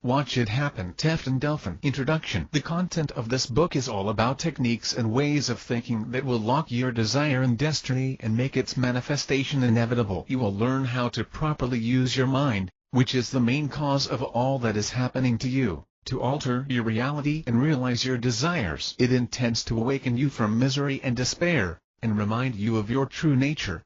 Watch It Happen. Tefton Delfon. Introduction. The content of this book is all about techniques and ways of thinking that will lock your desire in destiny and make its manifestation inevitable. You will learn how to properly use your mind, which is the main cause of all that is happening to you, to alter your reality and realize your desires. It intends to awaken you from misery and despair, and remind you of your true nature,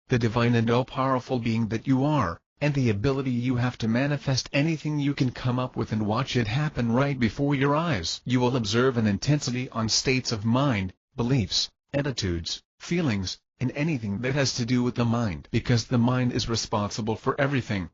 the divine and all-powerful being that you are, and the ability you have to manifest anything you can come up with and watch it happen right before your eyes. You will observe an intensity on states of mind, beliefs, attitudes, feelings, and anything that has to do with the mind, because the mind is responsible for everything.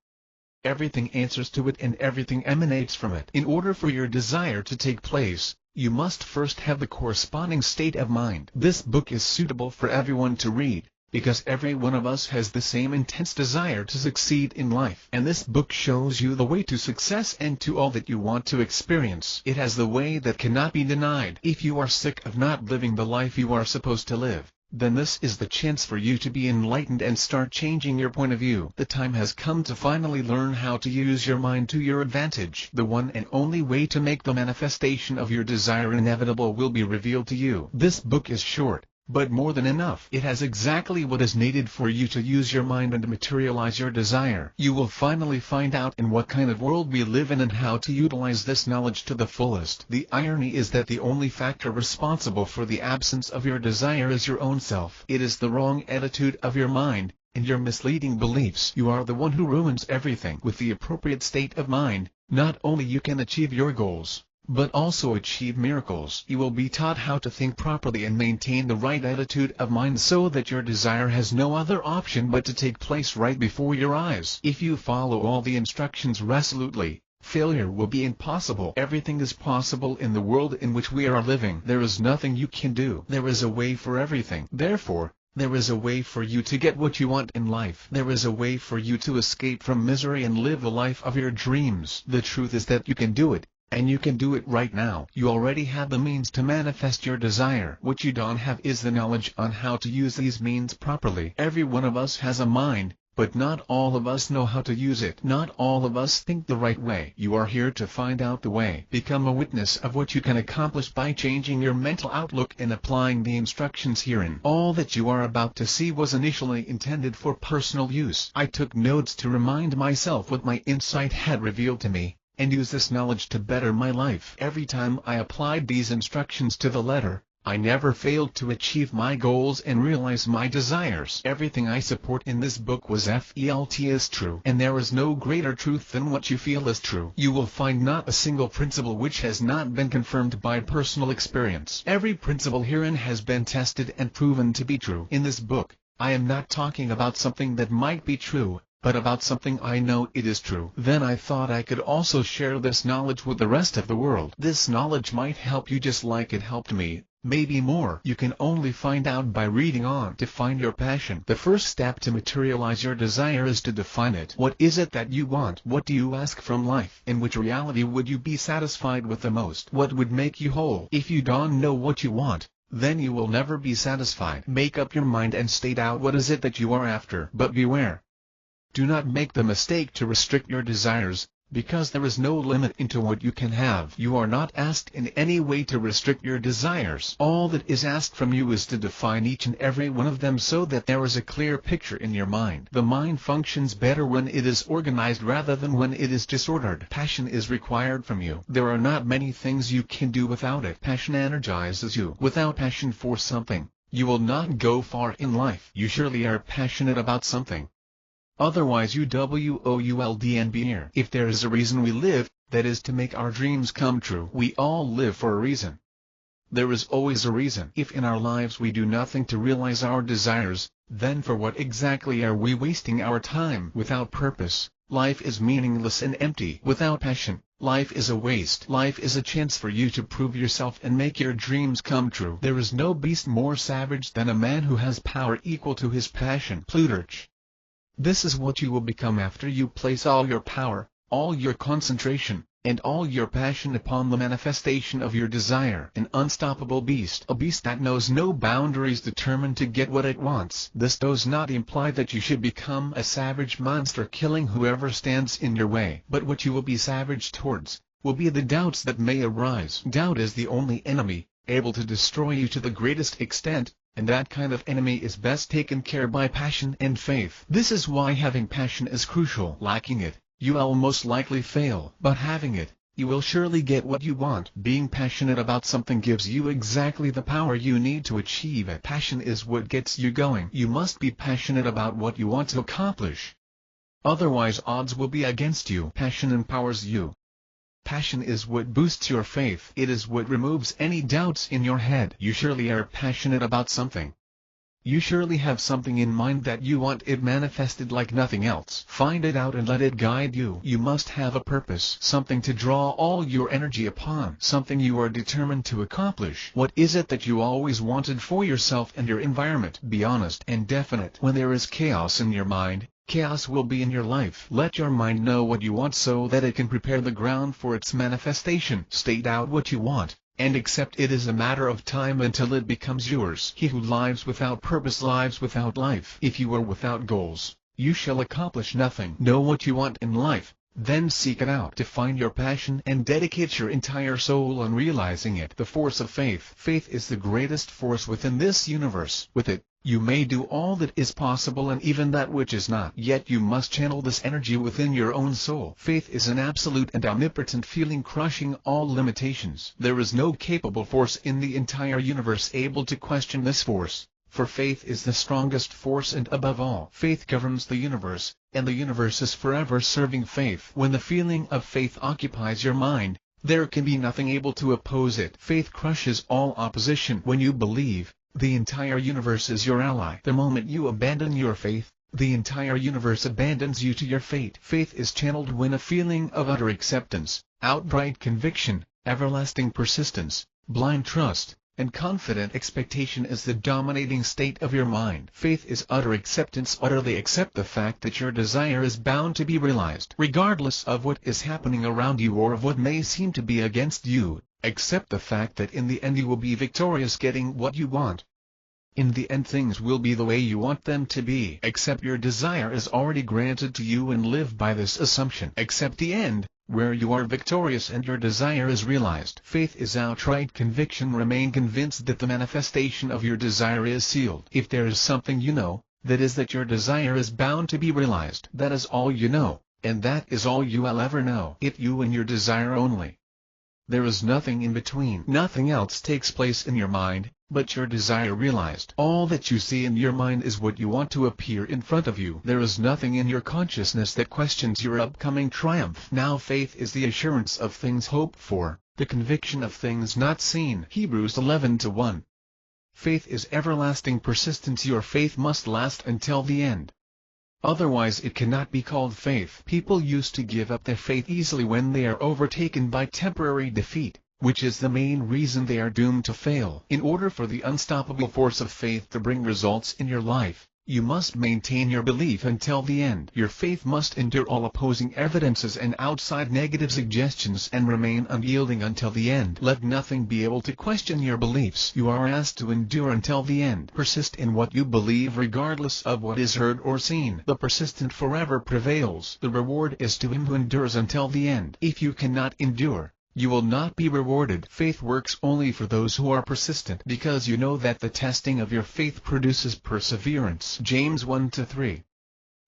Everything answers to it and everything emanates from it. In order for your desire to take place, you must first have the corresponding state of mind. This book is suitable for everyone to read, because every one of us has the same intense desire to succeed in life. And this book shows you the way to success and to all that you want to experience. It has the way that cannot be denied. If you are sick of not living the life you are supposed to live, then this is the chance for you to be enlightened and start changing your point of view. The time has come to finally learn how to use your mind to your advantage. The one and only way to make the manifestation of your desire inevitable will be revealed to you. This book is short, but more than enough. It has exactly what is needed for you to use your mind and materialize your desire. You will finally find out in what kind of world we live in and how to utilize this knowledge to the fullest. The irony is that the only factor responsible for the absence of your desire is your own self. It is the wrong attitude of your mind, and your misleading beliefs. You are the one who ruins everything. With the appropriate state of mind, not only you can achieve your goals, but also achieve miracles. You will be taught how to think properly and maintain the right attitude of mind so that your desire has no other option but to take place right before your eyes. If you follow all the instructions resolutely, failure will be impossible. Everything is possible in the world in which we are living. There is nothing you can do. There is a way for everything. Therefore, there is a way for you to get what you want in life. There is a way for you to escape from misery and live the life of your dreams. The truth is that you can do it. And you can do it right now. You already have the means to manifest your desire. What you don't have is the knowledge on how to use these means properly. Every one of us has a mind, but not all of us know how to use it. Not all of us think the right way. You are here to find out the way. Become a witness of what you can accomplish by changing your mental outlook and applying the instructions herein. All that you are about to see was initially intended for personal use. I took notes to remind myself what my insight had revealed to me, and use this knowledge to better my life. Every time I applied these instructions to the letter, I never failed to achieve my goals and realize my desires. Everything I support in this book was felt is true, and there is no greater truth than what you feel is true. You will find not a single principle which has not been confirmed by personal experience. Every principle herein has been tested and proven to be true. In this book, I am not talking about something that might be true, but about something I know it is true. Then I thought I could also share this knowledge with the rest of the world. This knowledge might help you just like it helped me, maybe more. You can only find out by reading on. To find your passion. The first step to materialize your desire is to define it. What is it that you want? What do you ask from life? In which reality would you be satisfied with the most? What would make you whole? If you don't know what you want, then you will never be satisfied. Make up your mind and state out what is it that you are after. But beware. Do not make the mistake to restrict your desires, because there is no limit into what you can have. You are not asked in any way to restrict your desires. All that is asked from you is to define each and every one of them so that there is a clear picture in your mind. The mind functions better when it is organized rather than when it is disordered. Passion is required from you. There are not many things you can do without it. Passion energizes you. Without passion for something, you will not go far in life. You surely are passionate about something. Otherwise you wouldn't be here. If there is a reason we live, that is to make our dreams come true. We all live for a reason. There is always a reason. If in our lives we do nothing to realize our desires, then for what exactly are we wasting our time? Without purpose, life is meaningless and empty. Without passion, life is a waste. Life is a chance for you to prove yourself and make your dreams come true. There is no beast more savage than a man who has power equal to his passion. Plutarch. This is what you will become after you place all your power, all your concentration, and all your passion upon the manifestation of your desire. An unstoppable beast, a beast that knows no boundaries, determined to get what it wants. This does not imply that you should become a savage monster killing whoever stands in your way. But what you will be savage towards will be the doubts that may arise. Doubt is the only enemy able to destroy you to the greatest extent, and that kind of enemy is best taken care by passion and faith. This is why having passion is crucial. Lacking it, you will most likely fail. But having it, you will surely get what you want. Being passionate about something gives you exactly the power you need to achieve it. Passion is what gets you going. You must be passionate about what you want to accomplish. Otherwise, odds will be against you. Passion empowers you. Passion is what boosts your faith. It is what removes any doubts in your head. You surely are passionate about something. You surely have something in mind that you want it manifested like nothing else. Find it out and let it guide you. You must have a purpose, something to draw all your energy upon, something you are determined to accomplish. What is it that you always wanted for yourself and your environment? Be honest and definite. When there is chaos in your mind, chaos will be in your life. Let your mind know what you want so that it can prepare the ground for its manifestation. State out what you want, and accept it is a matter of time until it becomes yours. He who lives without purpose lives without life. If you are without goals, you shall accomplish nothing. Know what you want in life, then seek it out. Define your passion and dedicate your entire soul on realizing it. The force of faith. Faith is the greatest force within this universe. With it, you may do all that is possible and even that which is not. Yet you must channel this energy within your own soul. Faith is an absolute and omnipotent feeling crushing all limitations. There is no capable force in the entire universe able to question this force, for faith is the strongest force, and above all, faith governs the universe, and the universe is forever serving faith. When the feeling of faith occupies your mind, there can be nothing able to oppose it. Faith crushes all opposition. When you believe, the entire universe is your ally. The moment you abandon your faith, the entire universe abandons you to your fate. Faith is channeled when a feeling of utter acceptance, outright conviction, everlasting persistence, blind trust, and confident expectation is the dominating state of your mind. Faith is utter acceptance. Utterly accept the fact that your desire is bound to be realized. Regardless of what is happening around you or of what may seem to be against you, accept the fact that in the end you will be victorious, getting what you want. In the end things will be the way you want them to be. Accept your desire is already granted to you and live by this assumption. Accept the end, where you are victorious and your desire is realized. Faith is outright conviction. Remain convinced that the manifestation of your desire is sealed. If there is something you know, that is that your desire is bound to be realized. That is all you know, and that is all you will ever know. It you and your desire only. There is nothing in between. Nothing else takes place in your mind, but your desire realized. All that you see in your mind is what you want to appear in front of you. There is nothing in your consciousness that questions your upcoming triumph. Now faith is the assurance of things hoped for, the conviction of things not seen. Hebrews 11:1. Faith is everlasting persistence. Your faith must last until the end. Otherwise it cannot be called faith. People used to give up their faith easily when they are overtaken by temporary defeat, which is the main reason they are doomed to fail. In order for the unstoppable force of faith to bring results in your life, you must maintain your belief until the end. Your faith must endure all opposing evidences and outside negative suggestions and remain unyielding until the end. Let nothing be able to question your beliefs. You are asked to endure until the end. Persist in what you believe regardless of what is heard or seen. The persistent forever prevails. The reward is to him who endures until the end. If you cannot endure, you will not be rewarded. Faith works only for those who are persistent, because you know that the testing of your faith produces perseverance. James 1-3.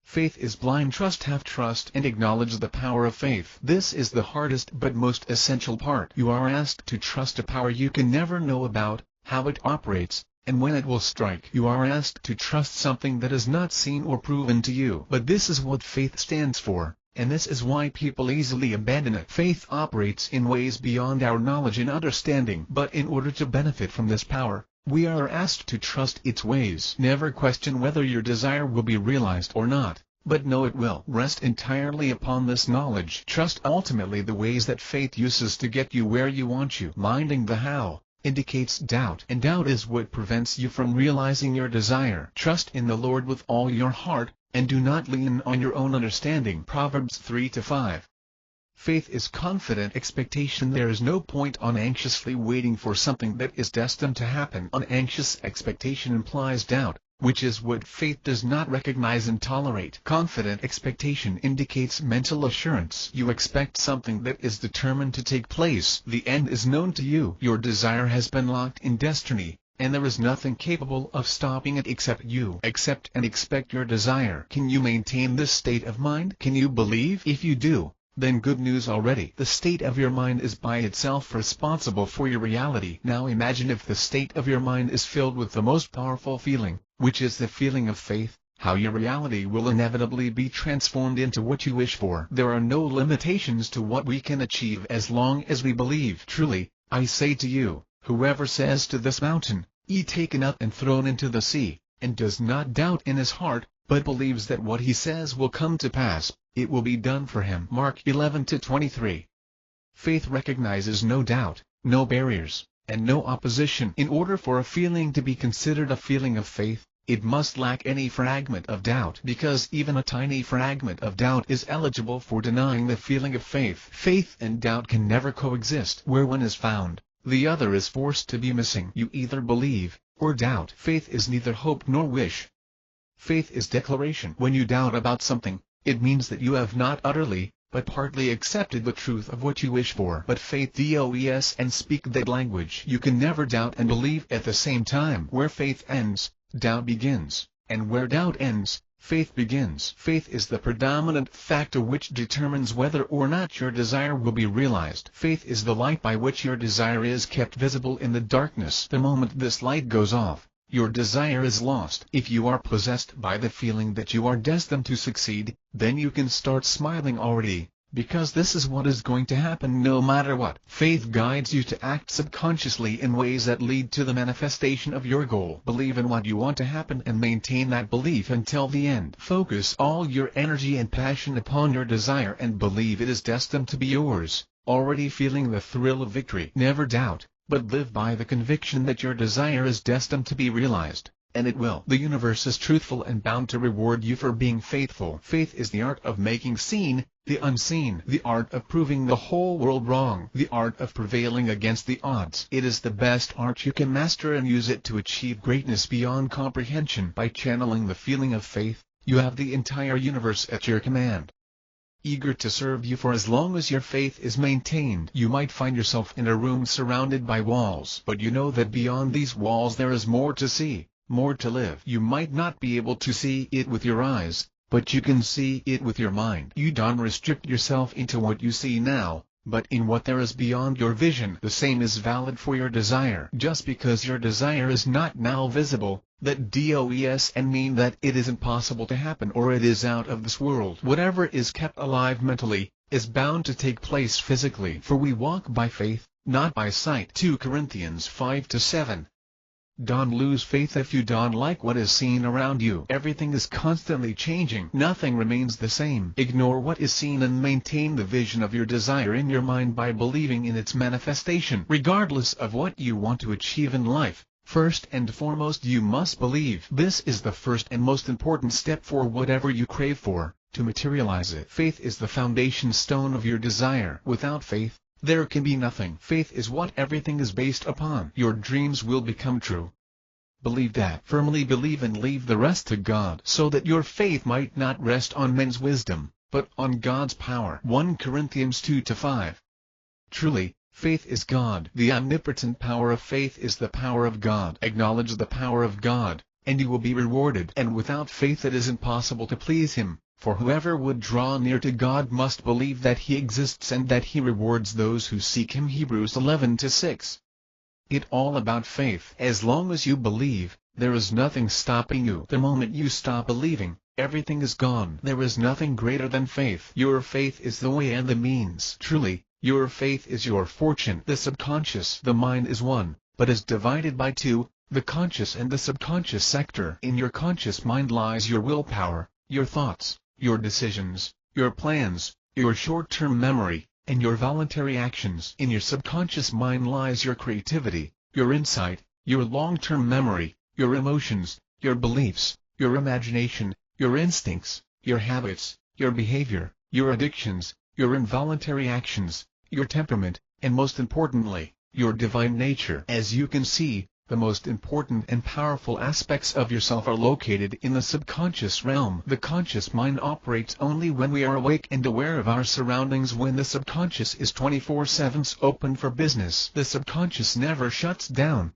Faith is blind trust. Have trust and acknowledge the power of faith. This is the hardest but most essential part. You are asked to trust a power you can never know about, how it operates, and when it will strike. You are asked to trust something that is not seen or proven to you. But this is what faith stands for, and this is why people easily abandon it. Faith operates in ways beyond our knowledge and understanding. But in order to benefit from this power, we are asked to trust its ways. Never question whether your desire will be realized or not, but know it will. Rest entirely upon this knowledge. Trust ultimately the ways that faith uses to get you where you want you. Minding the how indicates doubt, and doubt is what prevents you from realizing your desire. Trust in the Lord with all your heart, and do not lean on your own understanding. Proverbs 3-5. Faith is confident expectation. There is no point on anxiously waiting for something that is destined to happen. An anxious expectation implies doubt, which is what faith does not recognize and tolerate. Confident expectation indicates mental assurance. You expect something that is determined to take place. The end is known to you. Your desire has been locked in destiny, and there is nothing capable of stopping it except you. Accept and expect your desire. Can you maintain this state of mind? Can you believe? If you do, then good news already. The state of your mind is by itself responsible for your reality. Now imagine if the state of your mind is filled with the most powerful feeling, which is the feeling of faith, how your reality will inevitably be transformed into what you wish for. There are no limitations to what we can achieve as long as we believe. Truly, I say to you, whoever says to this mountain, "Be taken up and thrown into the sea," and does not doubt in his heart, but believes that what he says will come to pass, it will be done for him. Mark 11:23. Faith recognizes no doubt, no barriers, and no opposition. In order for a feeling to be considered a feeling of faith, it must lack any fragment of doubt, because even a tiny fragment of doubt is eligible for denying the feeling of faith. Faith and doubt can never coexist. Where one is found, the other is forced to be missing. You either believe, or doubt. Faith is neither hope nor wish. Faith is declaration. When you doubt about something, it means that you have not utterly, but partly accepted the truth of what you wish for. But faith does and speak that language. You can never doubt and believe at the same time. Where faith ends, doubt begins, and where doubt ends, faith begins. Faith is the predominant factor which determines whether or not your desire will be realized. Faith is the light by which your desire is kept visible in the darkness. The moment this light goes off, your desire is lost. If you are possessed by the feeling that you are destined to succeed, then you can start smiling already, because this is what is going to happen no matter what. Faith guides you to act subconsciously in ways that lead to the manifestation of your goal. Believe in what you want to happen and maintain that belief until the end. Focus all your energy and passion upon your desire and believe it is destined to be yours, already feeling the thrill of victory. Never doubt, but live by the conviction that your desire is destined to be realized, and it will. The universe is truthful and bound to reward you for being faithful. Faith is the art of making seen the unseen, the art of proving the whole world wrong, the art of prevailing against the odds. It is the best art you can master and use it to achieve greatness beyond comprehension. By channeling the feeling of faith, you have the entire universe at your command, eager to serve you for as long as your faith is maintained. You might find yourself in a room surrounded by walls, but you know that beyond these walls there is more to see, more to live. You might not be able to see it with your eyes, but you can see it with your mind. You don't restrict yourself into what you see now, but in what there is beyond your vision. The same is valid for your desire. Just because your desire is not now visible, that does and mean that it is impossible to happen or it is out of this world. Whatever is kept alive mentally, is bound to take place physically. For we walk by faith, not by sight. 2 Corinthians 5-7. Don't lose faith if you don't like what is seen around you. Everything is constantly changing. Nothing remains the same. Ignore what is seen and maintain the vision of your desire in your mind by believing in its manifestation. Regardless of what you want to achieve in life, first and foremost you must believe. This is the first and most important step for whatever you crave for, to materialize it. Faith is the foundation stone of your desire. Without faith, there can be nothing. Faith is what everything is based upon. Your dreams will become true. Believe that. Firmly believe and leave the rest to God, so that your faith might not rest on men's wisdom, but on God's power. 1 Corinthians 2-5. Truly, faith is God. The omnipotent power of faith is the power of God. Acknowledge the power of God, and you will be rewarded. And without faith it is impossible to please Him. For whoever would draw near to God must believe that He exists and that He rewards those who seek Him. Hebrews 11-6. It's all about faith. As long as you believe, there is nothing stopping you. The moment you stop believing, everything is gone. There is nothing greater than faith. Your faith is the way and the means. Truly, your faith is your fortune. The subconscious, the mind is one, but is divided by two, the conscious and the subconscious sector. In your conscious mind lies your willpower, your thoughts, your decisions, your plans, your short-term memory, and your voluntary actions. In your subconscious mind lies your creativity, your insight, your long-term memory, your emotions, your beliefs, your imagination, your instincts, your habits, your behavior, your addictions, your involuntary actions, your temperament, and most importantly, your divine nature. As you can see, the most important and powerful aspects of yourself are located in the subconscious realm. The conscious mind operates only when we are awake and aware of our surroundings. When the subconscious is 24/7 open for business, the subconscious never shuts down.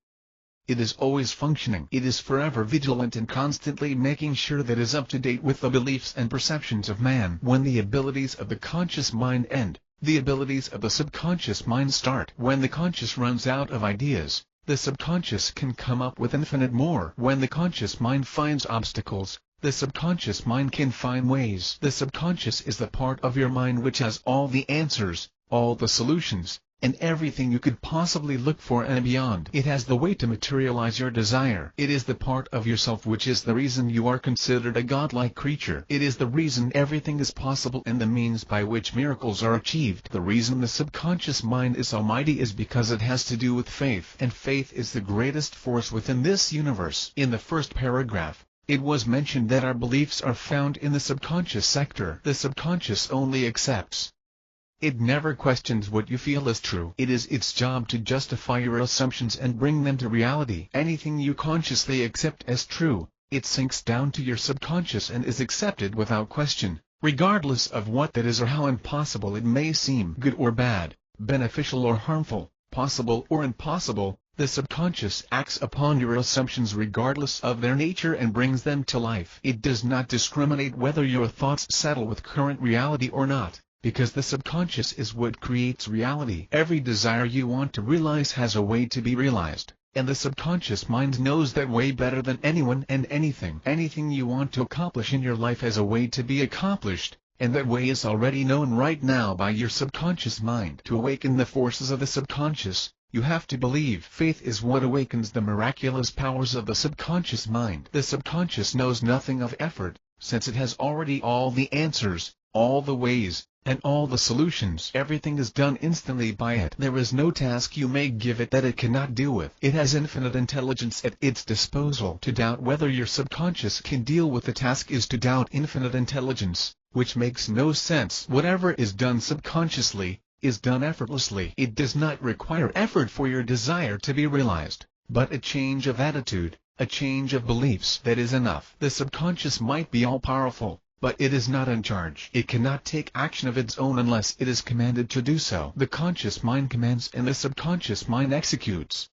It is always functioning. It is forever vigilant and constantly making sure that it is up to date with the beliefs and perceptions of man. When the abilities of the conscious mind end, the abilities of the subconscious mind start. When the conscious runs out of ideas, the subconscious can come up with infinite more. When the conscious mind finds obstacles, the subconscious mind can find ways. The subconscious is the part of your mind which has all the answers, all the solutions, and everything you could possibly look for and beyond. It has the way to materialize your desire. It is the part of yourself which is the reason you are considered a godlike creature. It is the reason everything is possible and the means by which miracles are achieved. The reason the subconscious mind is almighty is because it has to do with faith, and faith is the greatest force within this universe. In the first paragraph, it was mentioned that our beliefs are found in the subconscious sector. The subconscious only accepts. It never questions what you feel is true. It is its job to justify your assumptions and bring them to reality. Anything you consciously accept as true, it sinks down to your subconscious and is accepted without question, regardless of what that is or how impossible it may seem. Good or bad, beneficial or harmful, possible or impossible, the subconscious acts upon your assumptions regardless of their nature and brings them to life. It does not discriminate whether your thoughts settle with current reality or not, because the subconscious is what creates reality. Every desire you want to realize has a way to be realized, and the subconscious mind knows that way better than anyone and anything. Anything you want to accomplish in your life has a way to be accomplished, and that way is already known right now by your subconscious mind. To awaken the forces of the subconscious, you have to believe. Faith is what awakens the miraculous powers of the subconscious mind. The subconscious knows nothing of effort, since it has already all the answers, all the ways, and all the solutions. Everything is done instantly by it. There is no task you may give it that it cannot deal with. It has infinite intelligence at its disposal. To doubt whether your subconscious can deal with the task is to doubt infinite intelligence, which makes no sense. Whatever is done subconsciously, is done effortlessly. It does not require effort for your desire to be realized, but a change of attitude, a change of beliefs. That is enough. The subconscious might be all-powerful, but it is not in charge. It cannot take action of its own unless it is commanded to do so. The conscious mind commands and the subconscious mind executes.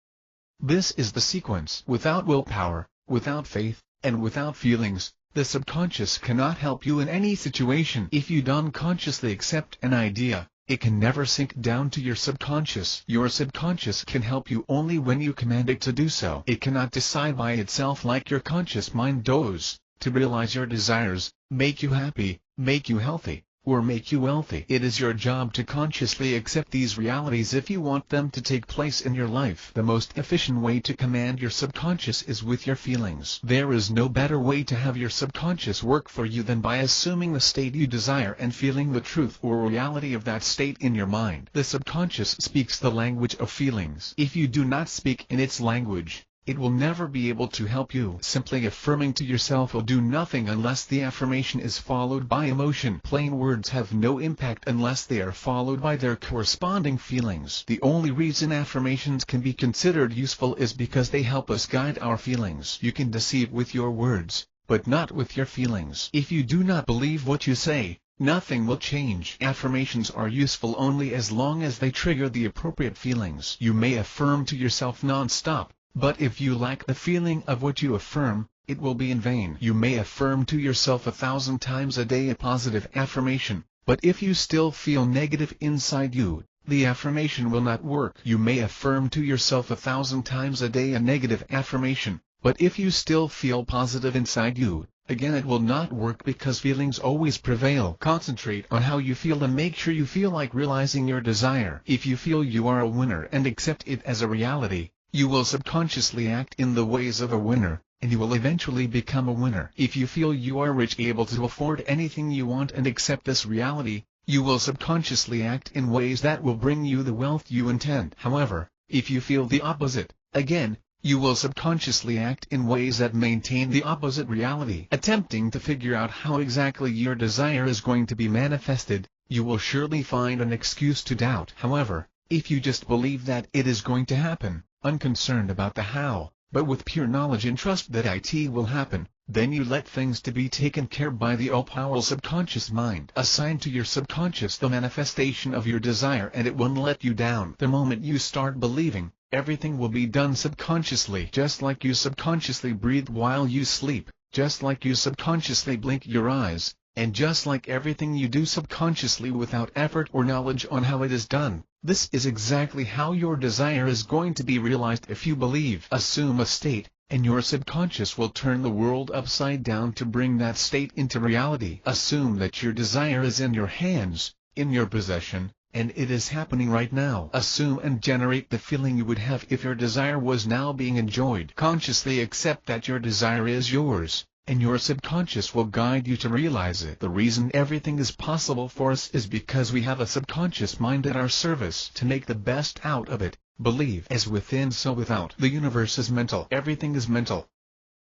This is the sequence. Without willpower, without faith, and without feelings, the subconscious cannot help you in any situation. If you don't consciously accept an idea, it can never sink down to your subconscious. Your subconscious can help you only when you command it to do so. It cannot decide by itself like your conscious mind does, to realize your desires, make you happy, make you healthy, or make you wealthy. It is your job to consciously accept these realities if you want them to take place in your life. The most efficient way to command your subconscious is with your feelings. There is no better way to have your subconscious work for you than by assuming the state you desire and feeling the truth or reality of that state in your mind. The subconscious speaks the language of feelings. If you do not speak in its language, it will never be able to help you. Simply affirming to yourself will do nothing unless the affirmation is followed by emotion. Plain words have no impact unless they are followed by their corresponding feelings. The only reason affirmations can be considered useful is because they help us guide our feelings. You can deceive with your words, but not with your feelings. If you do not believe what you say, nothing will change. Affirmations are useful only as long as they trigger the appropriate feelings. You may affirm to yourself non-stop, but if you lack the feeling of what you affirm, it will be in vain. You may affirm to yourself 1,000 times a day a positive affirmation, but if you still feel negative inside you, the affirmation will not work. You may affirm to yourself 1,000 times a day a negative affirmation, but if you still feel positive inside you, again it will not work because feelings always prevail. Concentrate on how you feel and make sure you feel like realizing your desire. If you feel you are a winner and accept it as a reality, you will subconsciously act in the ways of a winner, and you will eventually become a winner. If you feel you are rich, able to afford anything you want and accept this reality, you will subconsciously act in ways that will bring you the wealth you intend. However, if you feel the opposite, again, you will subconsciously act in ways that maintain the opposite reality. Attempting to figure out how exactly your desire is going to be manifested, you will surely find an excuse to doubt. However, if you just believe that it is going to happen, unconcerned about the how, but with pure knowledge and trust that it will happen, then you let things to be taken care by the all-powerful subconscious mind. Assign to your subconscious the manifestation of your desire, and it won't let you down. The moment you start believing, everything will be done subconsciously. Just like you subconsciously breathe while you sleep, just like you subconsciously blink your eyes, and just like everything you do subconsciously without effort or knowledge on how it is done, this is exactly how your desire is going to be realized if you believe. Assume a state, and your subconscious will turn the world upside down to bring that state into reality. Assume that your desire is in your hands, in your possession, and it is happening right now. Assume and generate the feeling you would have if your desire was now being enjoyed. Consciously accept that your desire is yours, and your subconscious will guide you to realize it. The reason everything is possible for us is because we have a subconscious mind at our service to make the best out of it. Believe as within so without. The universe is mental. Everything is mental.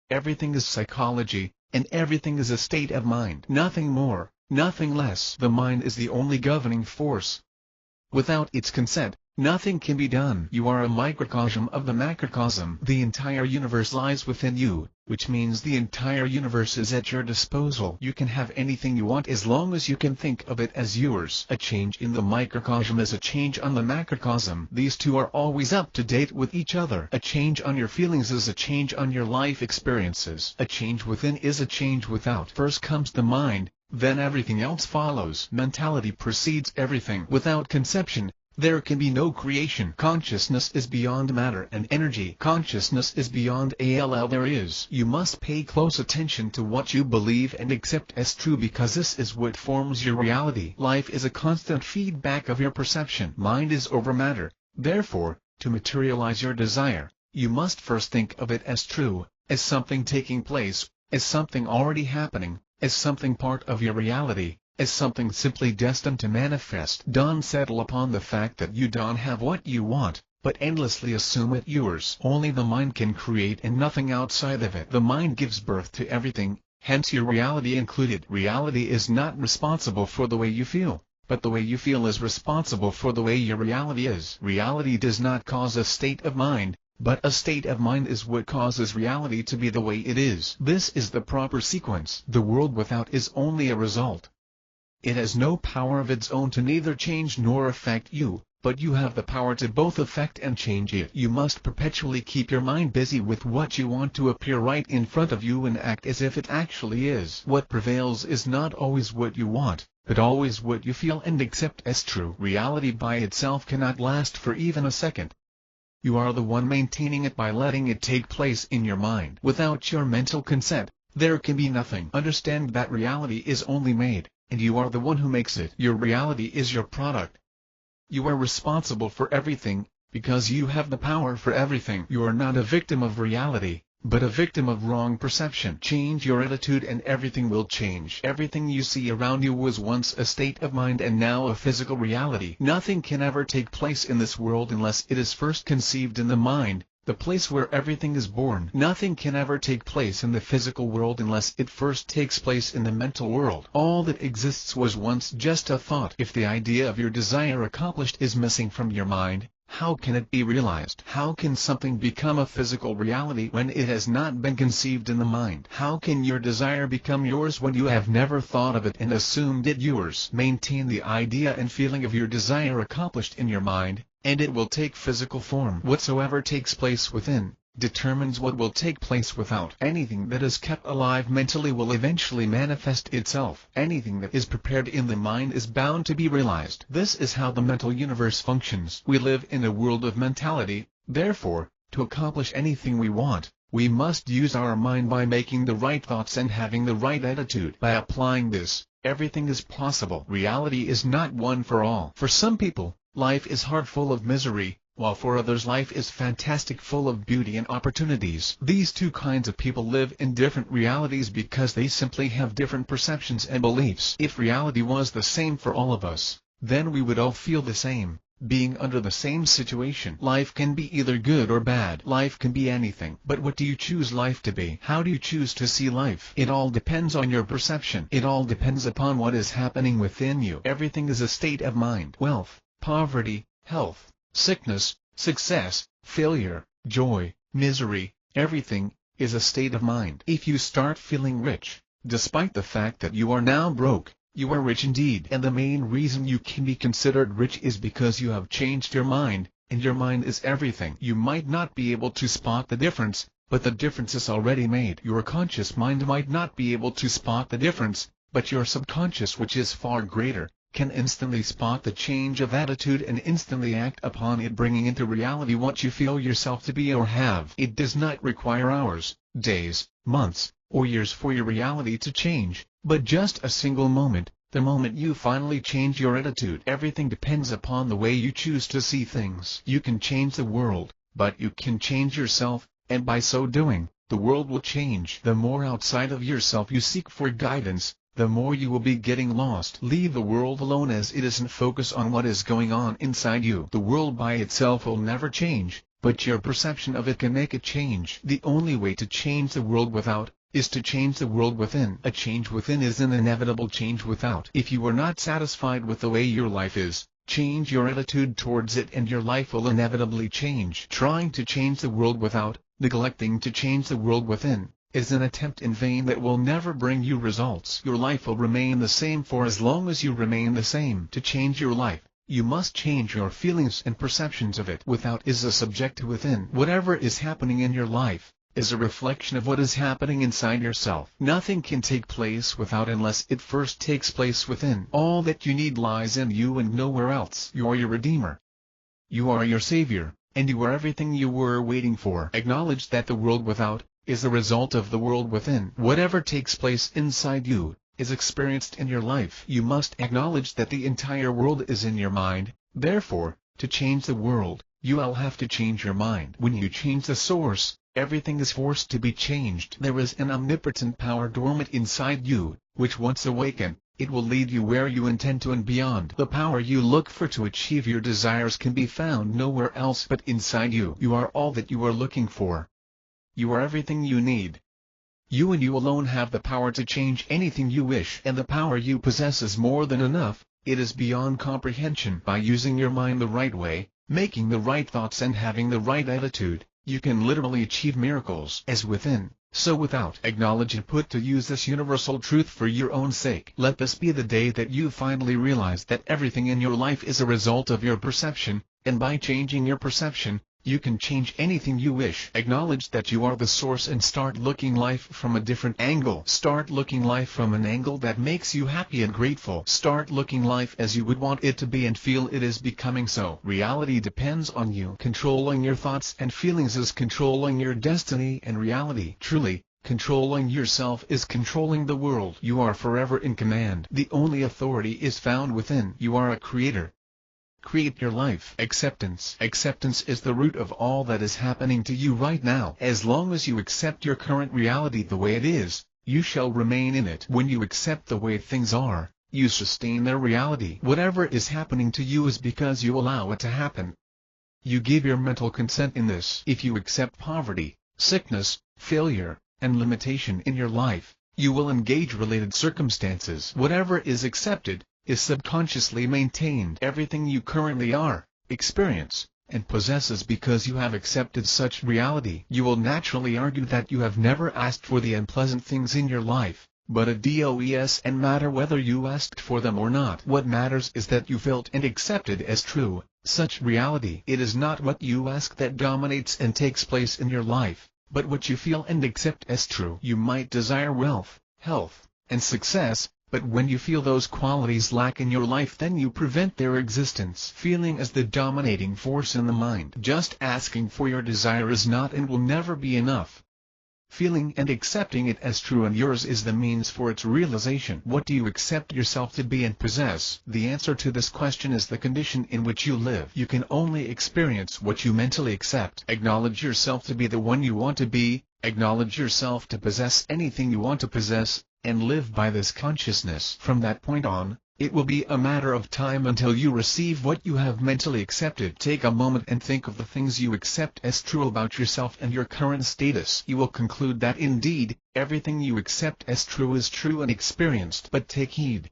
Everything is psychology, and everything is a state of mind. Nothing more, nothing less. The mind is the only governing force. Without its consent, nothing can be done. You are a microcosm of the macrocosm. The entire universe lies within you, which means the entire universe is at your disposal. You can have anything you want as long as you can think of it as yours. A change in the microcosm is a change on the macrocosm. These two are always up to date with each other. A change on your feelings is a change on your life experiences. A change within is a change without. First comes the mind, then everything else follows. Mentality precedes everything. Without conception, there can be no creation. Consciousness is beyond matter and energy. Consciousness is beyond all there is. You must pay close attention to what you believe and accept as true, because this is what forms your reality. Life is a constant feedback of your perception. Mind is over matter. Therefore, to materialize your desire, you must first think of it as true, as something taking place, as something already happening, as something part of your reality, as something simply destined to manifest. Don't settle upon the fact that you don't have what you want, but endlessly assume it yours. Only the mind can create and nothing outside of it. The mind gives birth to everything, hence your reality included. Reality is not responsible for the way you feel, but the way you feel is responsible for the way your reality is. Reality does not cause a state of mind, but a state of mind is what causes reality to be the way it is. This is the proper sequence. The world without is only a result. It has no power of its own to neither change nor affect you, but you have the power to both affect and change it. You must perpetually keep your mind busy with what you want to appear right in front of you and act as if it actually is. What prevails is not always what you want, but always what you feel and accept as true. Reality by itself cannot last for even a second. You are the one maintaining it by letting it take place in your mind. Without your mental consent, there can be nothing. Understand that reality is only made, and you are the one who makes it. Your reality is your product. You are responsible for everything, because you have the power for everything. You are not a victim of reality, but a victim of wrong perception. Change your attitude and everything will change. Everything you see around you was once a state of mind and now a physical reality. Nothing can ever take place in this world unless it is first conceived in the mind, the place where everything is born. Nothing can ever take place in the physical world unless it first takes place in the mental world. All that exists was once just a thought. If the idea of your desire accomplished is missing from your mind, how can it be realized? How can something become a physical reality when it has not been conceived in the mind? How can your desire become yours when you have never thought of it and assumed it yours? Maintain the idea and feeling of your desire accomplished in your mind, and it will take physical form. Whatsoever takes place within determines what will take place without. Anything that is kept alive mentally will eventually manifest itself. Anything that is prepared in the mind is bound to be realized. This is how the mental universe functions. We live in a world of mentality. Therefore, to accomplish anything we want, we must use our mind by making the right thoughts and having the right attitude. By applying this, everything is possible. Reality is not one for all. For some people, life is hard, full of misery, while for others life is fantastic, full of beauty and opportunities. These two kinds of people live in different realities because they simply have different perceptions and beliefs. If reality was the same for all of us, then we would all feel the same. being under the same situation. Life can be either good or bad. Life can be anything. But what do you choose life to be? How do you choose to see life? It all depends on your perception. It all depends upon what is happening within you. Everything is a state of mind. Wealth, poverty, health, sickness, success, failure, joy, misery, everything is a state of mind. If you start feeling rich, despite the fact that you are now broke, you are rich indeed. And the main reason you can be considered rich is because you have changed your mind, and your mind is everything. You might not be able to spot the difference, but the difference is already made. Your conscious mind might not be able to spot the difference, but your subconscious, which is far greater, can instantly spot the change of attitude and instantly act upon it, bringing into reality what you feel yourself to be or have. It does not require hours, days, months, or years for your reality to change, but just a single moment, the moment you finally change your attitude. Everything depends upon the way you choose to see things. You can change the world, but you can change yourself, and by so doing, the world will change. The more outside of yourself you seek for guidance, the more you will be getting lost. Leave the world alone as it is and focus on what is going on inside you. The world by itself will never change, but your perception of it can make it change. The only way to change the world without is to change the world within. A change within is an inevitable change without. If you are not satisfied with the way your life is, change your attitude towards it and your life will inevitably change. Trying to change the world without, neglecting to change the world within, is an attempt in vain that will never bring you results. Your life will remain the same for as long as you remain the same. To change your life, you must change your feelings and perceptions of it. Without is a subject to within. Whatever is happening in your life is a reflection of what is happening inside yourself. Nothing can take place without unless it first takes place within. All that you need lies in you and nowhere else. You are your Redeemer. You are your Savior, and you are everything you were waiting for. Acknowledge that the world without is the result of the world within. Whatever takes place inside you is experienced in your life. You must acknowledge that the entire world is in your mind. Therefore, to change the world, you will have to change your mind. When you change the source, everything is forced to be changed. There is an omnipotent power dormant inside you, which once awakened, it will lead you where you intend to and beyond. The power you look for to achieve your desires can be found nowhere else but inside you. You are all that you are looking for. You are everything you need. You and you alone have the power to change anything you wish, and the power you possess is more than enough. It is beyond comprehension. By using your mind the right way, making the right thoughts and having the right attitude, you can literally achieve miracles. As within, so without. Acknowledge and put to use this universal truth for your own sake. Let this be the day that you finally realize that everything in your life is a result of your perception, and by changing your perception, you can change anything you wish. Acknowledge that you are the source and start looking life from a different angle. Start looking life from an angle that makes you happy and grateful. Start looking life as you would want it to be and feel it is becoming so. Reality depends on you. Controlling your thoughts and feelings is controlling your destiny and reality. Truly, controlling yourself is controlling the world. You are forever in command. The only authority is found within. You are a creator. Create your life. Acceptance. Acceptance is the root of all that is happening to you right now. As long as you accept your current reality the way it is, you shall remain in it. When you accept the way things are, you sustain their reality. Whatever is happening to you is because you allow it to happen. You give your mental consent in this. If you accept poverty, sickness, failure, and limitation in your life, you will engage related circumstances. Whatever is accepted is subconsciously maintained. Everything you currently are, experience, and possess is because you have accepted such reality. You will naturally argue that you have never asked for the unpleasant things in your life, but it doesn't matter whether you asked for them or not. What matters is that you felt and accepted as true such reality. It is not what you ask that dominates and takes place in your life, but what you feel and accept as true. You might desire wealth, health, and success, but when you feel those qualities lack in your life, then you prevent their existence. Feeling is the dominating force in the mind. Just asking for your desire is not and will never be enough. Feeling and accepting it as true and yours is the means for its realization. What do you accept yourself to be and possess? The answer to this question is the condition in which you live. You can only experience what you mentally accept. Acknowledge yourself to be the one you want to be. Acknowledge yourself to possess anything you want to possess, and live by this consciousness. From that point on, It will be a matter of time until you receive what you have mentally accepted. Take a moment and think of the things you accept as true about yourself and your current status. You will conclude that indeed, everything you accept as true is true and experienced. But take heed.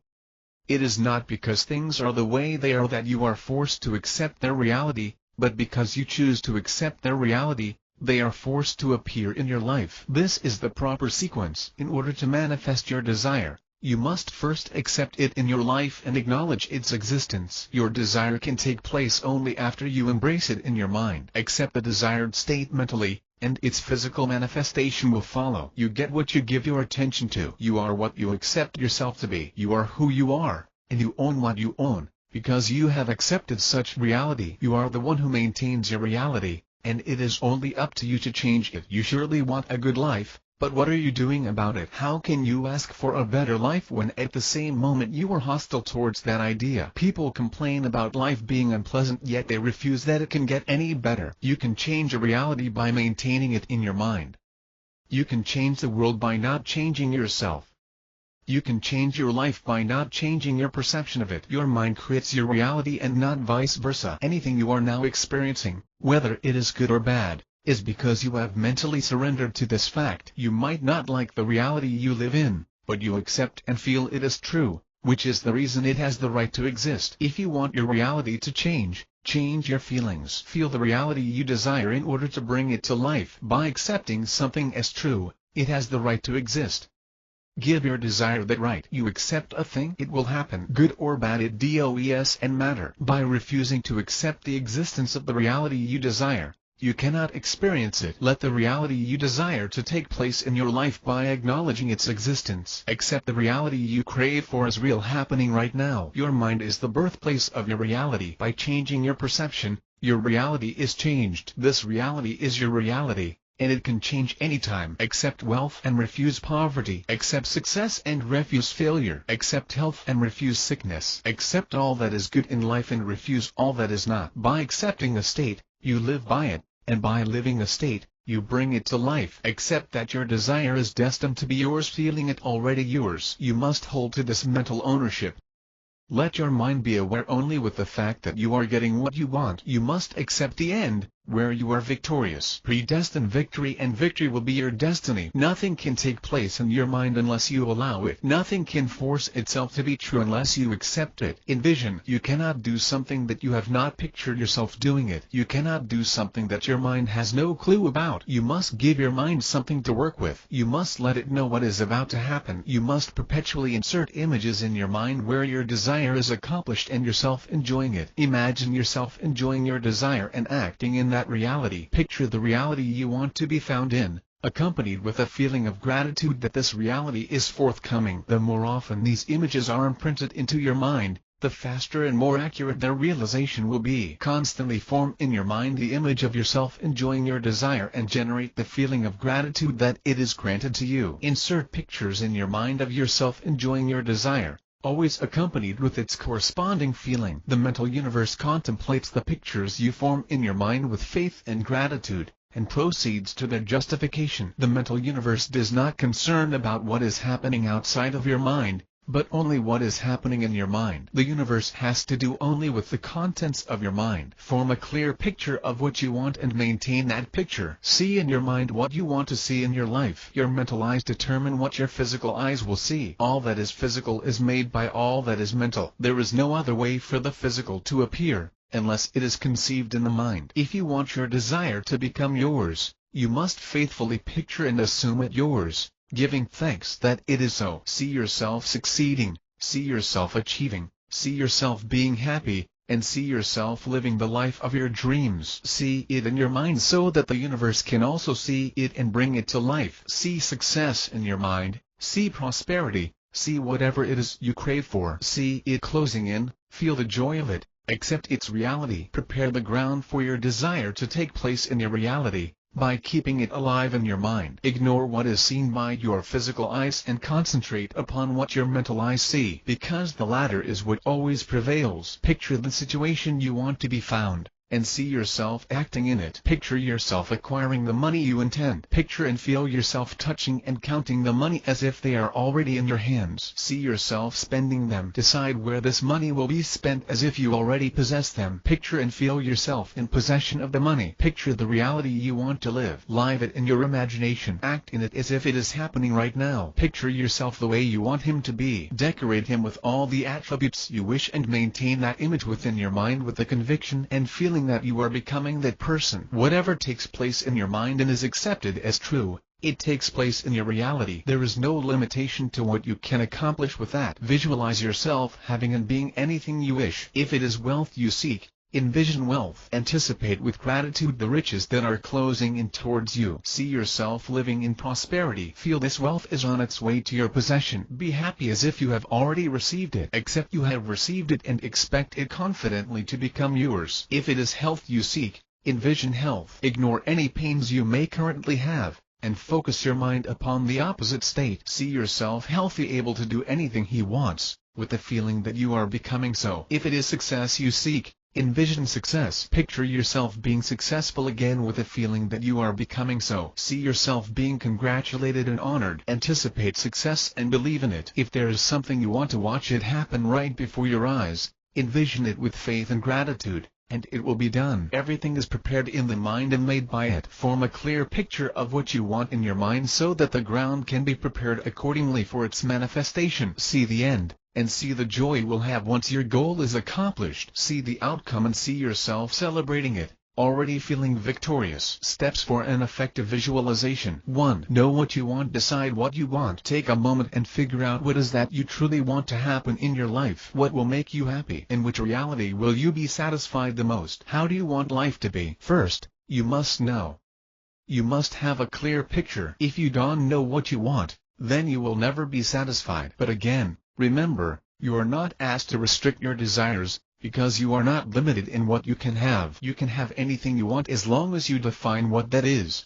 It is not because things are the way they are that you are forced to accept their reality, but because you choose to accept their reality, they are forced to appear in your life. This is the proper sequence. In order to manifest your desire, you must first accept it in your life and acknowledge its existence. Your desire can take place only after you embrace it in your mind. Accept the desired state mentally, and its physical manifestation will follow. You get what you give your attention to. You are what you accept yourself to be. You are who you are, and you own what you own, because you have accepted such reality. You are the one who maintains your reality, and it is only up to you to change it. You surely want a good life, but what are you doing about it? How can you ask for a better life when at the same moment you are hostile towards that idea? People complain about life being unpleasant, yet they refuse that it can get any better. You can change a reality by maintaining it in your mind. You can change the world by not changing yourself. You can change your life by not changing your perception of it. Your mind creates your reality and not vice versa. Anything you are now experiencing, whether it is good or bad, is because you have mentally surrendered to this fact. You might not like the reality you live in, but you accept and feel it as true, which is the reason it has the right to exist. If you want your reality to change, change your feelings. Feel the reality you desire in order to bring it to life. By accepting something as true, it has the right to exist. Give your desire that right. You accept a thing, it will happen. Good or bad, it does and matter. By refusing to accept the existence of the reality you desire, you cannot experience it. Let the reality you desire to take place in your life by acknowledging its existence. Accept the reality you crave for as real, happening right now. Your mind is the birthplace of your reality. By changing your perception, your reality is changed. This reality is your reality, and it can change anytime. Accept wealth and refuse poverty. Accept success and refuse failure. Accept health and refuse sickness. Accept all that is good in life and refuse all that is not. By accepting a state, you live by it, and by living a state, you bring it to life. Accept that your desire is destined to be yours, feeling it already yours. You must hold to this mental ownership. Let your mind be aware only with the fact that you are getting what you want. You must accept the end, where you are victorious. Predestined victory, and victory will be your destiny. Nothing can take place in your mind unless you allow it. Nothing can force itself to be true unless you accept it. Envision. You cannot do something that you have not pictured yourself doing it. You cannot do something that your mind has no clue about. You must give your mind something to work with. You must let it know what is about to happen. You must perpetually insert images in your mind where your desire is accomplished and yourself enjoying it. Imagine yourself enjoying your desire and acting in that reality. Picture the reality you want to be found in, accompanied with a feeling of gratitude that this reality is forthcoming. The more often these images are imprinted into your mind, the faster and more accurate their realization will be. Constantly form in your mind the image of yourself enjoying your desire and generate the feeling of gratitude that it is granted to you. Insert pictures in your mind of yourself enjoying your desire, always accompanied with its corresponding feeling. The mental universe contemplates the pictures you form in your mind with faith and gratitude, and proceeds to their justification. The mental universe does not concern about what is happening outside of your mind, but only what is happening in your mind. The universe has to do only with the contents of your mind. Form a clear picture of what you want and maintain that picture. See in your mind what you want to see in your life. Your mental eyes determine what your physical eyes will see. All that is physical is made by all that is mental. There is no other way for the physical to appear, unless it is conceived in the mind. If you want your desire to become yours, you must faithfully picture and assume it yours, giving thanks that it is so. See yourself succeeding, see yourself achieving, see yourself being happy, and see yourself living the life of your dreams. See it in your mind so that the universe can also see it and bring it to life. See success in your mind, see prosperity, see whatever it is you crave for. See it closing in, feel the joy of it, accept its reality. Prepare the ground for your desire to take place in your reality, by keeping it alive in your mind. Ignore what is seen by your physical eyes and concentrate upon what your mental eyes see, because the latter is what always prevails. Picture the situation you want to be found, and see yourself acting in it. Picture yourself acquiring the money you intend. Picture and feel yourself touching and counting the money as if they are already in your hands. See yourself spending them. Decide where this money will be spent as if you already possess them. Picture and feel yourself in possession of the money. Picture the reality you want to live. Live it in your imagination. Act in it as if it is happening right now. Picture yourself the way you want him to be. Decorate him with all the attributes you wish and maintain that image within your mind with the conviction and feeling that you are becoming that person. Whatever takes place in your mind and is accepted as true, it takes place in your reality. There is no limitation to what you can accomplish with that. Visualize yourself having and being anything you wish. If it is wealth you seek, envision wealth. Anticipate with gratitude the riches that are closing in towards you. See yourself living in prosperity. Feel this wealth is on its way to your possession. Be happy as if you have already received it. Accept you have received it and expect it confidently to become yours. If it is health you seek, envision health. Ignore any pains you may currently have, and focus your mind upon the opposite state. See yourself healthy, able to do anything he wants, with the feeling that you are becoming so. If it is success you seek, envision success. Picture yourself being successful again with a feeling that you are becoming so. See yourself being congratulated and honored. Anticipate success and believe in it. If there is something you want to watch it happen right before your eyes, envision it with faith and gratitude, and it will be done. Everything is prepared in the mind and made by it. Form a clear picture of what you want in your mind so that the ground can be prepared accordingly for its manifestation. See the end, and see the joy you will have once your goal is accomplished. See the outcome and see yourself celebrating it, already feeling victorious. Steps for an effective visualization. 1. Know what you want. Decide what you want. Take a moment and figure out what is that you truly want to happen in your life. What will make you happy? In which reality will you be satisfied the most? How do you want life to be? First, you must know. You must have a clear picture. If you don't know what you want, then you will never be satisfied. But again, remember, you are not asked to restrict your desires, because you are not limited in what you can have. You can have anything you want as long as you define what that is.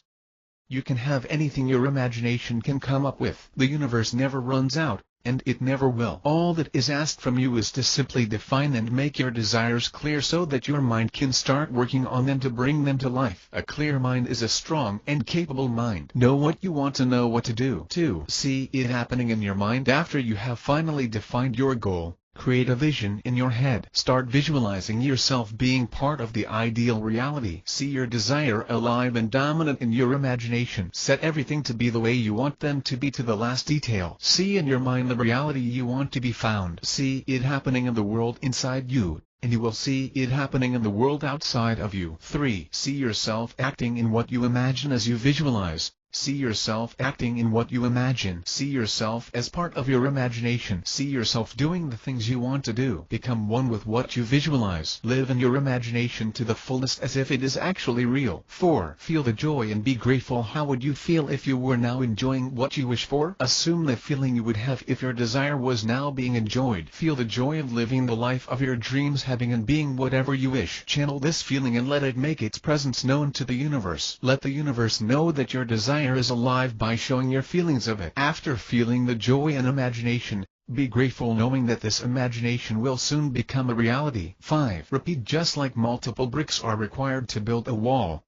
You can have anything your imagination can come up with. The universe never runs out, and it never will. All that is asked from you is to simply define and make your desires clear so that your mind can start working on them to bring them to life. A clear mind is a strong and capable mind. Know what you want to know what to do. 2. See it happening in your mind. After you have finally defined your goal, create a vision in your head. Start visualizing yourself being part of the ideal reality. See your desire alive and dominant in your imagination. Set everything to be the way you want them to be to the last detail. See in your mind the reality you want to be found. See it happening in the world inside you, and you will see it happening in the world outside of you. 3. See yourself acting in what you imagine as you visualize. See yourself acting in what you imagine. See yourself as part of your imagination. See yourself doing the things you want to do. Become one with what you visualize. Live in your imagination to the fullest as if it is actually real. 4. Feel the joy and be grateful. How would you feel if you were now enjoying what you wish for? Assume the feeling you would have if your desire was now being enjoyed. Feel the joy of living the life of your dreams, having and being whatever you wish. Channel this feeling and let it make its presence known to the universe. Let the universe know that your desire is alive by showing your feelings of it. After feeling the joy and imagination, be grateful knowing that this imagination will soon become a reality. 5. Repeat. Just like multiple bricks are required to build a wall,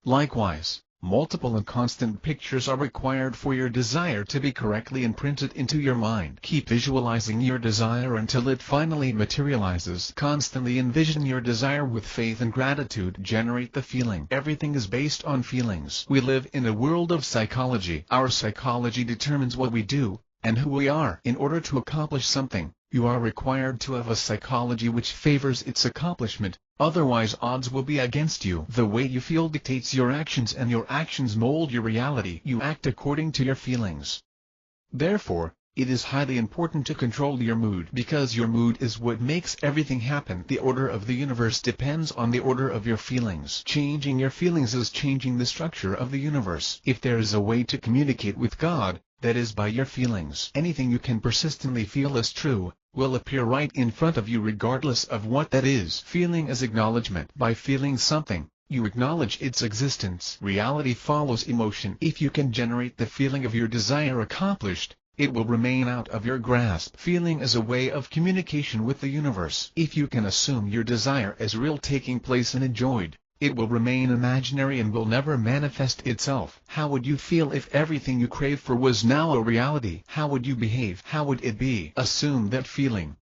likewise, multiple and constant pictures are required for your desire to be correctly imprinted into your mind. Keep visualizing your desire until it finally materializes. Constantly envision your desire with faith and gratitude. Generate the feeling. Everything is based on feelings. We live in a world of psychology. Our psychology determines what we do, and who we are. In order to accomplish something, you are required to have a psychology which favors its accomplishment. Otherwise odds will be against you. The way you feel dictates your actions and your actions mold your reality. You act according to your feelings. Therefore, it is highly important to control your mood, because your mood is what makes everything happen. The order of the universe depends on the order of your feelings. Changing your feelings is changing the structure of the universe. If there is a way to communicate with God, that is by your feelings. Anything you can persistently feel as true will appear right in front of you regardless of what that is. Feeling is acknowledgement. By feeling something, you acknowledge its existence. Reality follows emotion. If you can generate the feeling of your desire accomplished, it will remain out of your grasp. Feeling is a way of communication with the universe. If you can assume your desire as real, taking place and enjoyed, it will remain imaginary and will never manifest itself. How would you feel if everything you crave for was now a reality? How would you behave? How would it be? Assume that feeling.